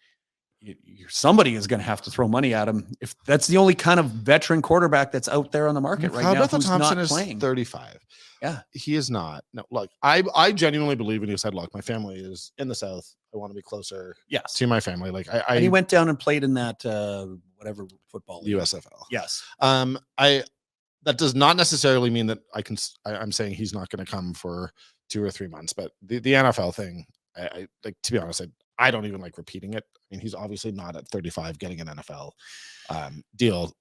somebody is going to have to throw money at him. If that's the only kind of veteran quarterback that's out there on the market right now, Bethel who's Thompson not is playing. 35. Yeah, he is not. No, look, I genuinely believe when you said, look, my family is in the South. I want to be closer to my family. And he went down and played in that whatever football league. USFL. Yes. That does not necessarily mean that I'm saying he's not going to come for 2 or 3 months, but the NFL thing, I to be honest, I don't even like repeating it. I mean, he's obviously not at 35 getting an NFL deal.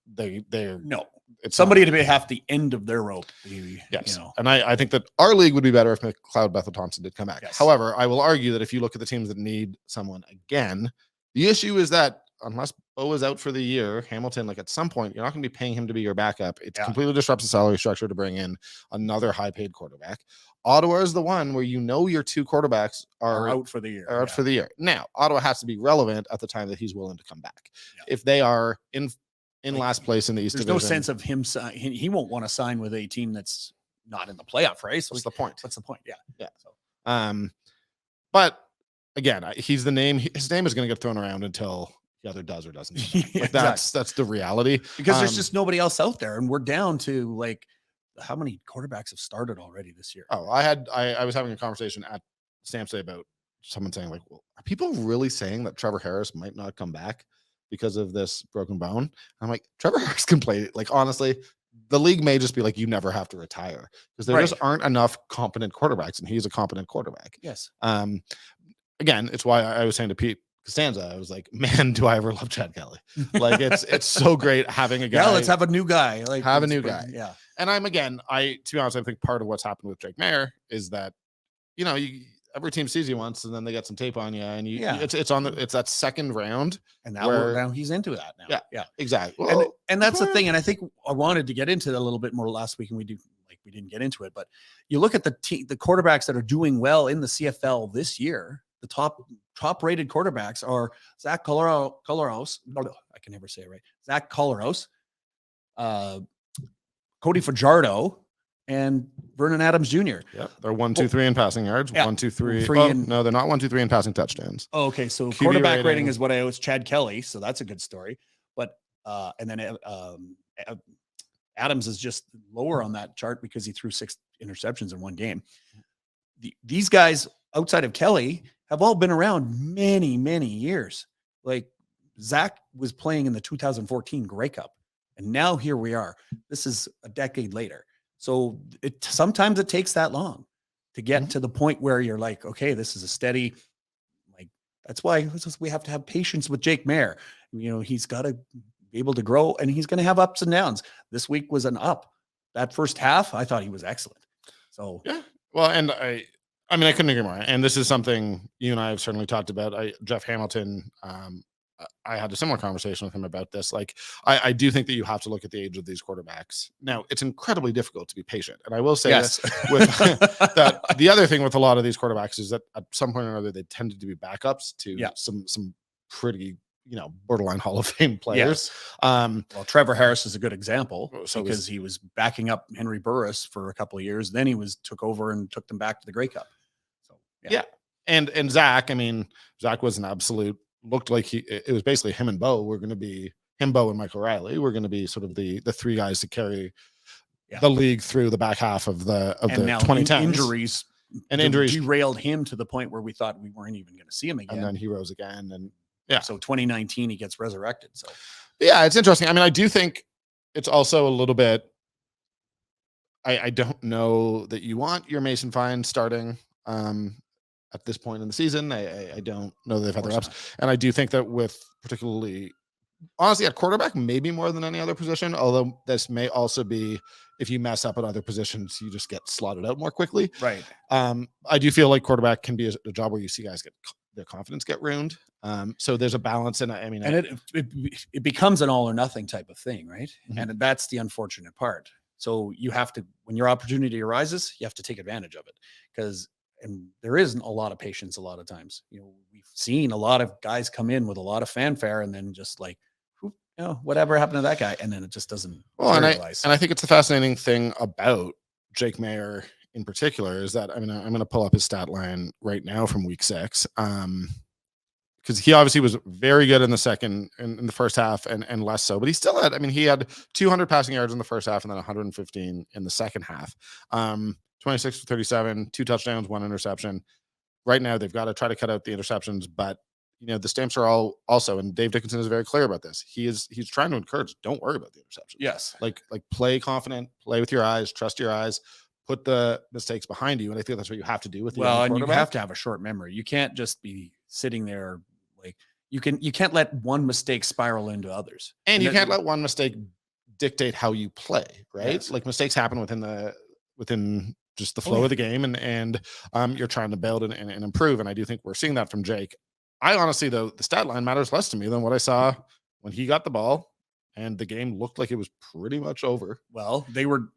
It's somebody to be half the end of their rope. Yes. And I think that our league would be better if McLeod Bethel Thompson did come back. Yes. However, I will argue that if you look at the teams that need someone again, the issue is that unless Bo is out for the year, Hamilton, at some point, you're not going to be paying him to be your backup. It completely disrupts the salary structure to bring in another high-paid quarterback. Ottawa is the one where your 2 quarterbacks are out for the year. For the year. Now, Ottawa has to be relevant at the time that he's willing to come back. Yeah. If they are in last place in the East Division, there's no sense of him. He won't want to sign with a team that's not in the playoff race. What's the point? Yeah. So, but again, he's the name. His name is going to get thrown around until the other does or doesn't. That's the reality. Because there's just nobody else out there, and we're down to how many quarterbacks have started already this year? Oh, I was having a conversation at Stamps Day about someone saying well, are people really saying that Trevor Harris might not come back because of this broken bone? And I'm like, Trevor Harris can play. Honestly, the league may just be you never have to retire because there just aren't enough competent quarterbacks, and he's a competent quarterback. Yes. Again, it's why I was saying to Pete Costanza, I was like, man, do I ever love Chad Kelly? It's so great having a guy. Yeah, let's have a new guy. Have a new guy. Yeah. And to be honest, I think part of what's happened with Jake Mayer is that, every team sees you once and then they get some tape on you, and it's that second round. And now he's into that now. Yeah, exactly. Well, and that's the thing. And I think I wanted to get into that a little bit more last week, and we didn't get into it, but you look at the quarterbacks that are doing well in the CFL this year. The top rated quarterbacks are Zach Collaros. I can never say it right. Zach Collaros, Cody Fajardo, and Vernon Adams Jr. Yeah, they're 1, 2, 3 in passing yards. Yeah. 1, 2, 3. No, they're not 1, 2, 3 in passing touchdowns. Oh, okay, so QB quarterback rating is what I was Chad Kelly, so that's a good story. But and then Adams is just lower on that chart because he threw 6 interceptions in one game. These guys outside of Kelly have all been around many, many years. Zach was playing in the 2014 Grey Cup, and now here we are. This is a decade later. So sometimes it takes that long to get to the point where you're like, okay, this is a steady, like, that's why we have to have patience with Jake Mayer. He's got to be able to grow, and he's going to have ups and downs. This week was an up. That first half, I thought he was excellent. So yeah, well, and I mean, I couldn't agree more. And this is something you and I have certainly talked about. Jeff Hamilton, I had a similar conversation with him about this. Like, I do think that you have to look at the age of these quarterbacks. Now, it's incredibly difficult to be patient. And I will say yes, with that the other thing with a lot of these quarterbacks is that at some point or another, they tended to be backups to some pretty, borderline Hall of Fame players. Well, Trevor Harris is a good example So because he was backing up Henry Burris for a couple of years. Then he took over and took them back to the Grey Cup. So yeah. And Zach, I mean, Zach was an absolute, looked like it was basically him and Bo were going to be, Bo and Michael Riley were going to be sort of the three guys to carry the league through the back half of the 2010s. Injuries derailed him to the point where we thought we weren't even going to see him again. And then he rose again. And so 2019, he gets resurrected. So yeah, it's interesting. I mean, I do think it's also a little bit, I don't know that you want your Mason Fine starting at this point in the season. I don't know they've had their ups. And I do think that with particularly, honestly, at quarterback, maybe more than any other position, although this may also be, if you mess up at other positions, you just get slotted out more quickly. Right. I do feel like quarterback can be a job where you see guys get their confidence get ruined. So there's a balance. And I mean, and it becomes an all or nothing type of thing. Right. And that's the unfortunate part. So you have to, when your opportunity arises, you have to take advantage of it, and there isn't a lot of patience a lot of times. We've seen a lot of guys come in with a lot of fanfare and then just like, whatever happened to that guy, and then it just doesn't materialize. And I think it's the fascinating thing about Jake Mayer in particular is that, I mean, I'm going to pull up his stat line right now from week 6. Because he obviously was very good in the first half and less so, but he still had, I mean, he had 200 passing yards in the first half and then 115 in the second half. 26 for 37, 2 touchdowns, 1 interception. Right now, they've got to try to cut out the interceptions, but the stamps are all also, and Dave Dickinson is very clear about this. He's trying to encourage, don't worry about the interceptions. Yes. Like play confident, play with your eyes, trust your eyes, put the mistakes behind you. And I think that's what you have to do with the and you have to have a short memory. You can't just be sitting there. Like you can't let one mistake spiral into others. And you can't let one mistake dictate how you play, right? Yes. Like mistakes happen within just the flow of the game, and you're trying to build and improve. And I do think we're seeing that from Jake. I honestly, though, the stat line matters less to me than what I saw when he got the ball and the game looked like it was pretty much over. Well, they were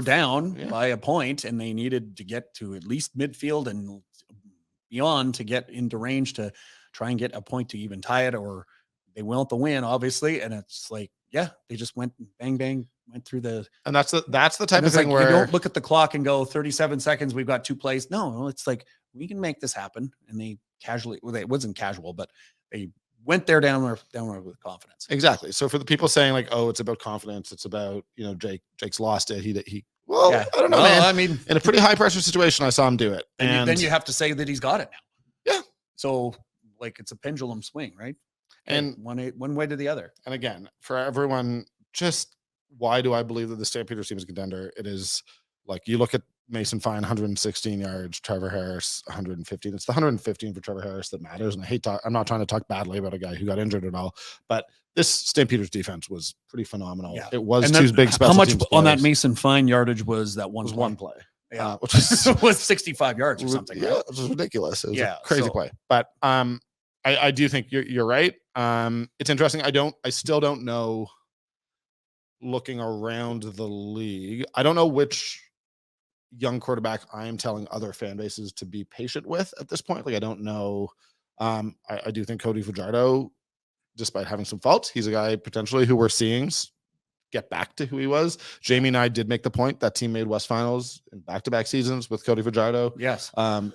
down by a point and they needed to get to at least midfield and beyond to get into range to try and get a point to even tie it, or they want the win, obviously. And it's like, they just went bang, bang, went through the, and that's the type of thing like, where you don't look at the clock and go 37 seconds. We've got 2 plays. No, it's like, we can make this happen. And they casually, it wasn't casual, but they went there down with confidence. Exactly. So for the people saying like, oh, it's about confidence, it's about, Jake's lost it. I don't know, man. I mean, in a pretty high pressure situation, I saw him do it. And then you have to say that he's got it now. Yeah. So like it's a pendulum swing, right? And one way to the other. And again, for everyone, just why do I believe that the St. Peter's team is a contender? It is like, you look at Mason Fine, 116 yards, Trevor Harris, 115. It's the 115 for Trevor Harris that matters. And I'm not trying to talk badly about a guy who got injured at all, but this St. Peter's defense was pretty phenomenal. Yeah. It was 2 big special How much teams on players. that Mason Fine yardage was that one? Was one play. Yeah, which was 65 yards or something. Yeah, right? which was ridiculous. It was a crazy play. But I do think you're right. It's interesting. I still don't know. Looking around the league, I don't know which young quarterback I am telling other fan bases to be patient with at this point. Like, I don't know. I do think Cody Fajardo, despite having some faults, he's a guy potentially who we're seeing get back to who he was. Jamie and I did make the point that team made West Finals in back-to-back seasons with Cody Fajardo. Yes.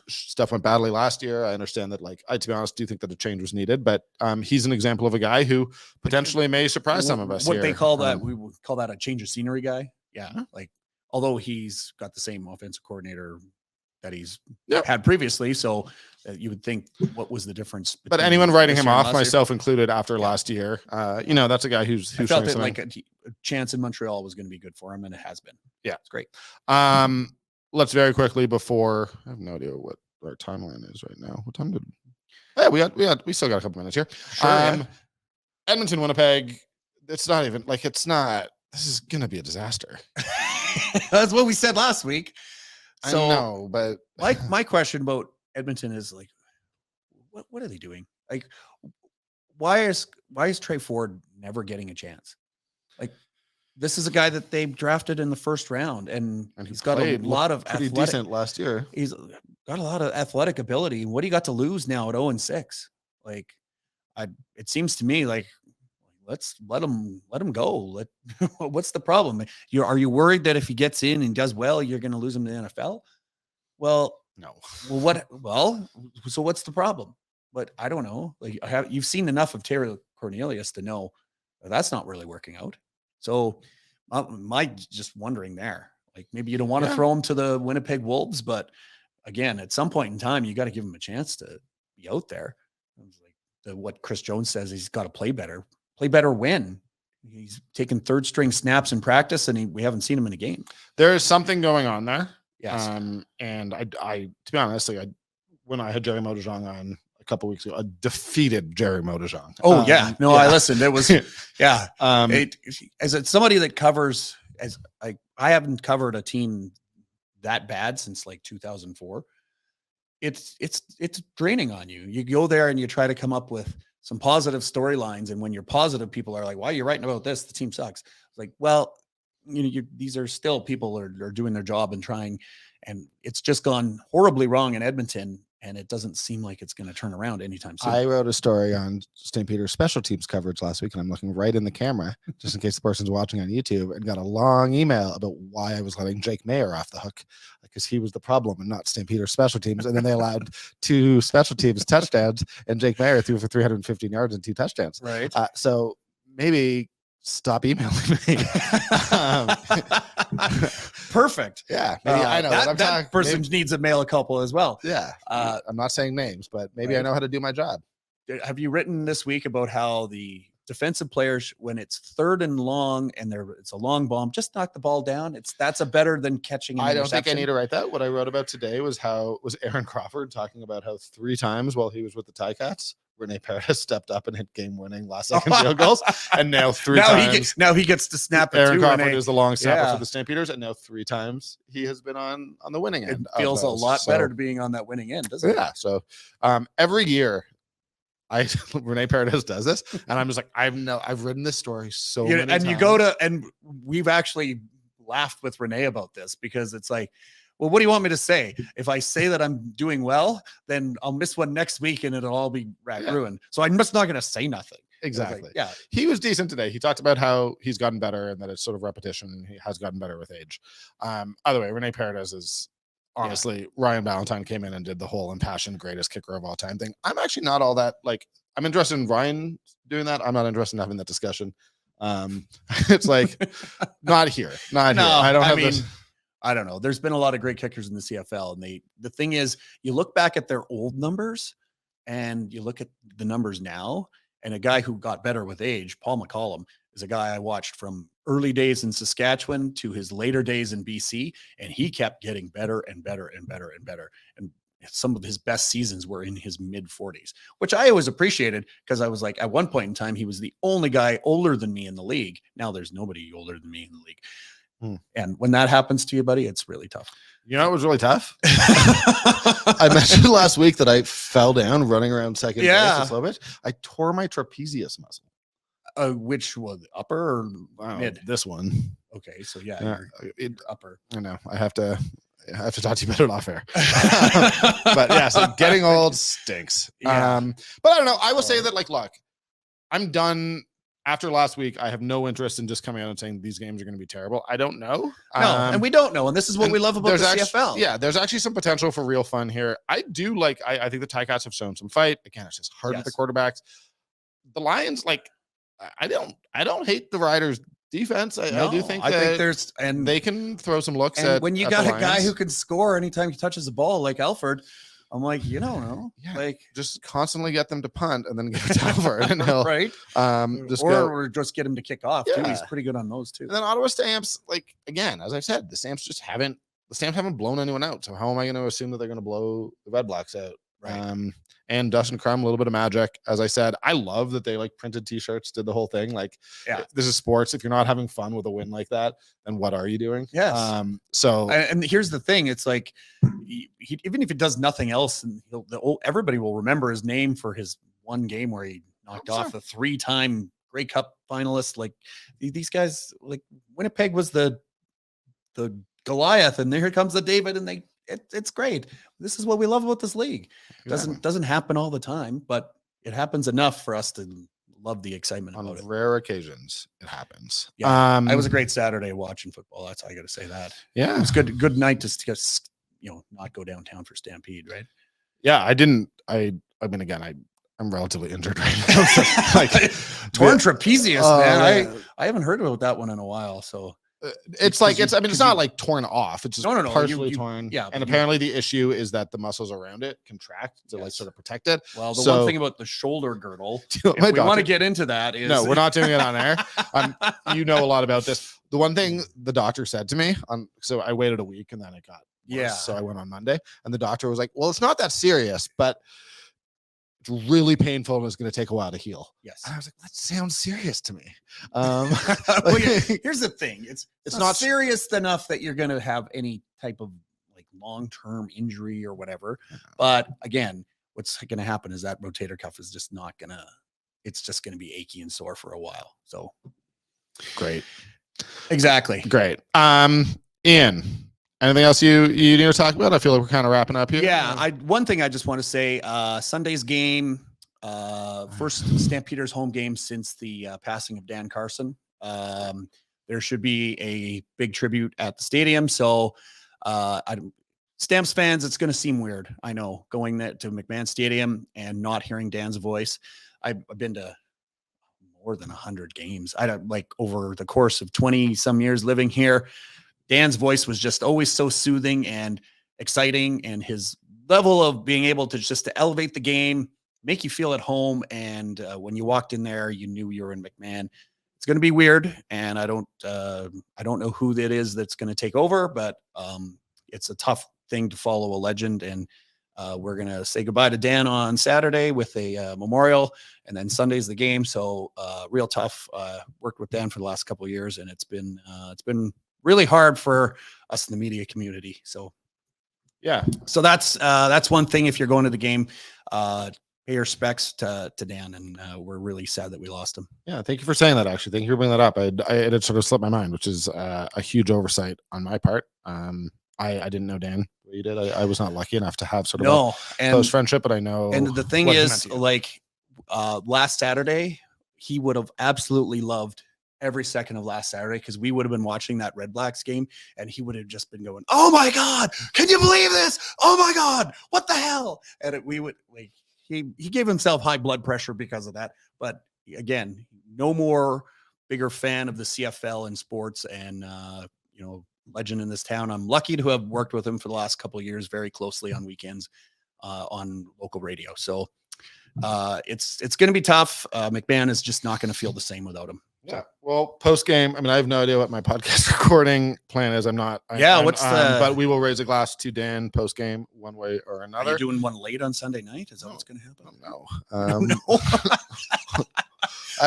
Stuff went badly last year. I understand that, like, I, to be honest, do think that a change was needed, but he's an example of a guy who potentially may surprise some of us. What they call that, we would call that a change of scenery guy. Yeah. Like, although he's got the same offensive coordinator that he's Yep. had previously. So you would think, what was the difference? But between anyone writing this him year and off, last year? myself included, after Yeah. last year, that's a guy who's I felt showing that like something. a chance in Montreal was going to be good for him, and it has been. Yeah. It's great. Let's very quickly before I have no idea what our timeline is right now. What time did? Yeah, we still got a couple minutes here. Sure. Yeah. Edmonton, Winnipeg. It's not even like it's not. This is gonna be a disaster. That's what we said last week. So I know, but like my question about Edmonton is like, what are they doing? Like, why is Trey Ford never getting a chance? Like, this is a guy that they drafted in the first round, and he's got a lot of pretty athletic, decent last year. He's got a lot of athletic ability. What do you got to lose now at 0-6? Like, it seems to me like, let's let him go. What's the problem? Are you worried that if he gets in and does well, you're going to lose him to the NFL? Well, no. So what's the problem? But I don't know. Like, you've seen enough of Terry Cornelius to know that's not really working out. So my just wondering there, like, maybe you don't want to throw him to the Winnipeg Wolves, but again, at some point in time, you got to give him a chance to be out there. Like what Chris Jones says, he's got to play better win. He's taken third string snaps in practice, and we haven't seen him in a game. There is something going on there. Yes. And I to be honest, like when I had Jerry Modejong on a couple weeks ago, I defeated Jerry Modejong. Oh yeah. No, I listened. It was, yeah. As somebody that covers, I haven't covered a team that bad since like 2004. It's draining on you. You go there and you try to come up with some positive storylines. And when you're positive, people are like, why are you writing about this? The team sucks. It's like, well, these are still people are doing their job and trying, and it's just gone horribly wrong in Edmonton. And it doesn't seem like it's going to turn around anytime soon. I wrote a story on St. Peter's special teams coverage last week, and I'm looking right in the camera just in case the person's watching on YouTube, and got a long email about why I was letting Jake Mayer off the hook, because he was the problem and not St. Peter's special teams. And then they allowed 2 special teams touchdowns, and Jake Mayer threw for 315 yards and 2 touchdowns. Right. So maybe stop emailing me. Perfect. Yeah. Maybe I know that person needs a mail a couple as well. Yeah. I'm not saying names, but maybe I know how to do my job. Have you written this week about how the defensive players, when it's 3rd and long and it's a long bomb, just knock the ball down? That's a better than catching an I don't think I interception. need to write that. What I wrote about today was Aaron Crawford talking about how 3 times while he was with the Ticats, Rene Paredes stepped up and hit game-winning last-second field goals, and now 3 times. Now he gets to snap it. Aaron too, Crawford is the long snapper for the Yeah. St. Peters, and now 3 times he has been on the winning It end. feels a those. lot better to being on that winning end, doesn't it? Yeah. So every year, Rene Paredes does this, and I'm just like, I've written this story so many times. And you go to, and we've actually laughed with Rene about this, because it's like, well, what do you want me to say? If I say that I'm doing well, then I'll miss one next week and it'll all be ruined. So I'm just not going to say nothing. Exactly. Like, yeah. He was decent today. He talked about how he's gotten better and that it's sort of repetition, and he has gotten better with age. Either way, Rene Paredes is honestly, Ryan Ballantyne came in and did the whole impassioned greatest kicker of all time thing. I'm actually not all that, like, I'm interested in Ryan doing that. I'm not interested in having that discussion. It's like, not here. No, I mean, I don't know. There's been a lot of great kickers in the CFL, and the thing is, you look back at their old numbers and you look at the numbers now, and a guy who got better with age, Paul McCollum, is a guy I watched from early days in Saskatchewan to his later days in BC, and he kept getting better and better and better and better. And some of his best seasons were in his mid 40s, which I always appreciated, because I was like, at one point in time, he was the only guy older than me in the league. Now there's nobody older than me in the league. And when that happens to you, buddy, it's really tough. You know, it was really tough. I mentioned last week that I fell down running around second base a slow pitch. I tore my trapezius muscle. Which was upper or mid? This one. Okay, so upper. I know. I have to talk to you about it off air. But yeah, so getting old stinks. Yeah. But I don't know. I will say that, like, look, I'm done. After last week, I have no interest in just coming out and saying these games are going to be terrible. I don't know. No, and we don't know. And this is what we love about the CFL. Yeah, there's actually some potential for real fun here. I do like, I think the Ticats have shown some fight. Again, it's just hard with the quarterbacks. The Lions, like, I don't hate the Riders defense, I No, do think I that think there's and they can throw some looks and at when you at got the a guy Lions. who can score anytime he touches the ball, like Alford, I'm like, you don't know, Yeah. like just constantly get them to punt and then give it to Alford, and he'll right, just go. or just get him to kick off too. He's Yeah. pretty good on those too. And then Ottawa Stamps, like again, as I've said, the Stamps haven't blown anyone out. So how am I going to assume that they're going to blow the Red Blacks out? Right. And Dustin Crum, a little bit of magic. As I said, I love that they like printed t-shirts, did the whole thing. Like, Yeah. this is sports. If you're not having fun with a win like that, then what are you doing? Yes. So And here's the thing: it's like even if it does nothing else, and everybody will remember his name for his one game where he knocked off a 3-time Grey Cup finalist. Like these guys, like Winnipeg was the Goliath, and here comes the David, and it's great. This is what we love about this league. Doesn't happen all the time, but it happens enough for us to love the excitement on about it. rare occasions, it happens. Yeah, it was a great Saturday watching football. That's all I got to say. That Yeah, it was good night to just not go downtown for Stampede, right? Yeah, I didn't. I mean, again, I'm relatively injured right now. So, like torn trapezius, man. man. I haven't heard about that one in a while. So it's like it's not like torn off. It's just No. partially torn. Yeah, and apparently the issue is that the muscles around it contract to like sort of protect it. Well, the one thing about the shoulder girdle, if my we want to doctor- get into that, is No, we're not doing it on air. You know a lot about this. The one thing the doctor said to me so I waited a week and then it got worse. Yeah. So I went on Monday and the doctor was like, well, it's not that serious, but it's really painful and it's going to take a while to heal. Yes. And I was like, that sounds serious to me. Well, here's the thing. It's not serious enough that you're going to have any type of like long-term injury or whatever. But again, what's going to happen is that rotator cuff is just not going to, it's just going to be achy and sore for a while. So great. Exactly. Great. Ian, anything else you need to talk about? I feel like we're kind of wrapping up here. Yeah. One thing I just want to say, Sunday's game, first Stampeders home game since the passing of Dan Carson. There should be a big tribute at the stadium. So Stamps fans, it's going to seem weird. I know, going there to McMahon Stadium and not hearing Dan's voice. I've been to more than 100 games. I don't like over the course of 20 some years living here. Dan's voice was just always so soothing and exciting, and his level of being able to just to elevate the game, make you feel at home. And when you walked in there, you knew you were in McMahon. It's going to be weird, and I don't know who that is that's going to take over, but it's a tough thing to follow a legend. And we're going to say goodbye to Dan on Saturday with a memorial, and then Sunday's the game. So real tough. Worked with Dan for the last couple of years, and it's been really hard for us in the media community. So yeah. So that's one thing. If you're going to the game, pay your respects to Dan, and we're really sad that we lost him. Yeah, thank you for saying that. Actually, thank you for bringing that up. It had sort of slipped my mind, which is a huge oversight on my part. I didn't know Dan the way you did. I was not lucky enough to have sort of a close friendship, but I know. And the thing is, like last Saturday, he would have absolutely loved every second of last Saturday, because we would have been watching that Red Blacks game, and he would have just been going, "Oh my God, can you believe this? Oh my God, what the hell?" And we would like. He gave himself high blood pressure because of that. But again, no more bigger fan of the CFL in sports, and legend in this town. I'm lucky to have worked with him for the last couple of years very closely on weekends on local radio. So it's going to be tough. McMahon is just not going to feel the same without him. Yeah. Well, post game, I mean, I have no idea what my podcast recording plan is. But we will raise a glass to Dan post game one way or another. Are you doing one late on Sunday night? Is that what's going to happen? No. No.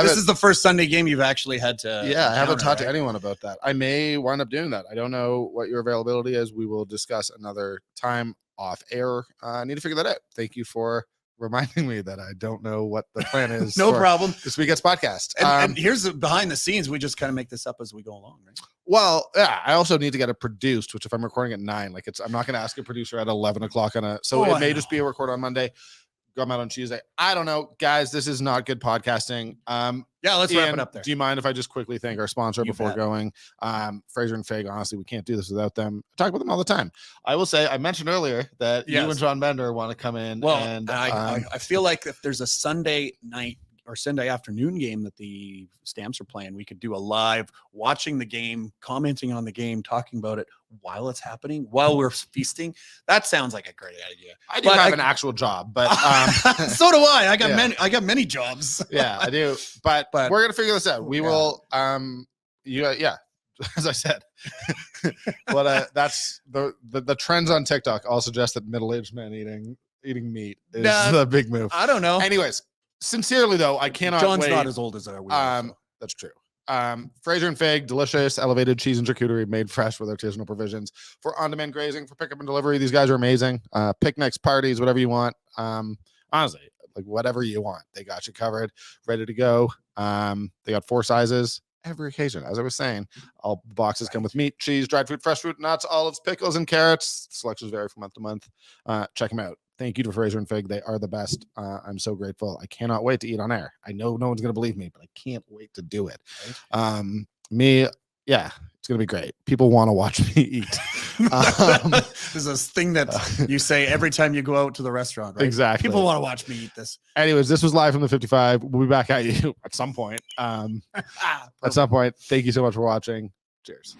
This is the first Sunday game you've actually had to. Yeah, I haven't talked to anyone about that. I may wind up doing that. I don't know what your availability is. We will discuss another time off air. I need to figure that out. Thank you for reminding me that I don't know what the plan is. No problem. This weekend's podcast. And here's the behind the scenes. We just kind of make this up as we go along, right? Well, yeah, I also need to get it produced, which if I'm recording at 9, I'm not going to ask a producer at 11 o'clock it may just be a record on Monday. Come out on Tuesday. I don't know, guys. This is not good podcasting. Yeah, let's wrap it up there. Do you mind if I just quickly thank our sponsor before going? Fraser and Fig. Honestly, we can't do this without them. I talk about them all the time. I will say, I mentioned earlier that you and John Bender want to come in. Well, and I feel like if there's a Sunday night or Sunday afternoon game that the Stamps are playing, we could do a live watching the game, commenting on the game, talking about it while it's happening, while we're feasting. That sounds like a great idea. I do have an actual job, but so do I. I got yeah. many. I got many jobs. Yeah, I do. But we're gonna figure this out. We will. Yeah. As I said, but that's the trends on TikTok all suggest that middle-aged men eating meat is the big move. I don't know. Anyways, sincerely though, I cannot. John's wait. not as old as we are. So. That's true. Fraser and Fig, delicious elevated cheese and charcuterie made fresh with artisanal provisions for on-demand grazing, for pickup and delivery. These guys are amazing. Picnics, parties, whatever you want. Honestly, like whatever you want, they got you covered, ready to go. They got 4 sizes. Every occasion, as I was saying, all boxes come with meat, cheese, dried fruit, fresh fruit, nuts, olives, pickles, and carrots. Selections vary from month to month. Check them out. Thank you to Fraser and Fig. They are the best. I'm so grateful. I cannot wait to eat on air. I know no one's going to believe me, but I can't wait to do it. Yeah, it's going to be great. People want to watch me eat. This is a thing that you say every time you go out to the restaurant, right? Exactly. People want to watch me eat this. Anyways, this was live from the 55. We'll be back at you at some point. At some point. Thank you so much for watching. Cheers.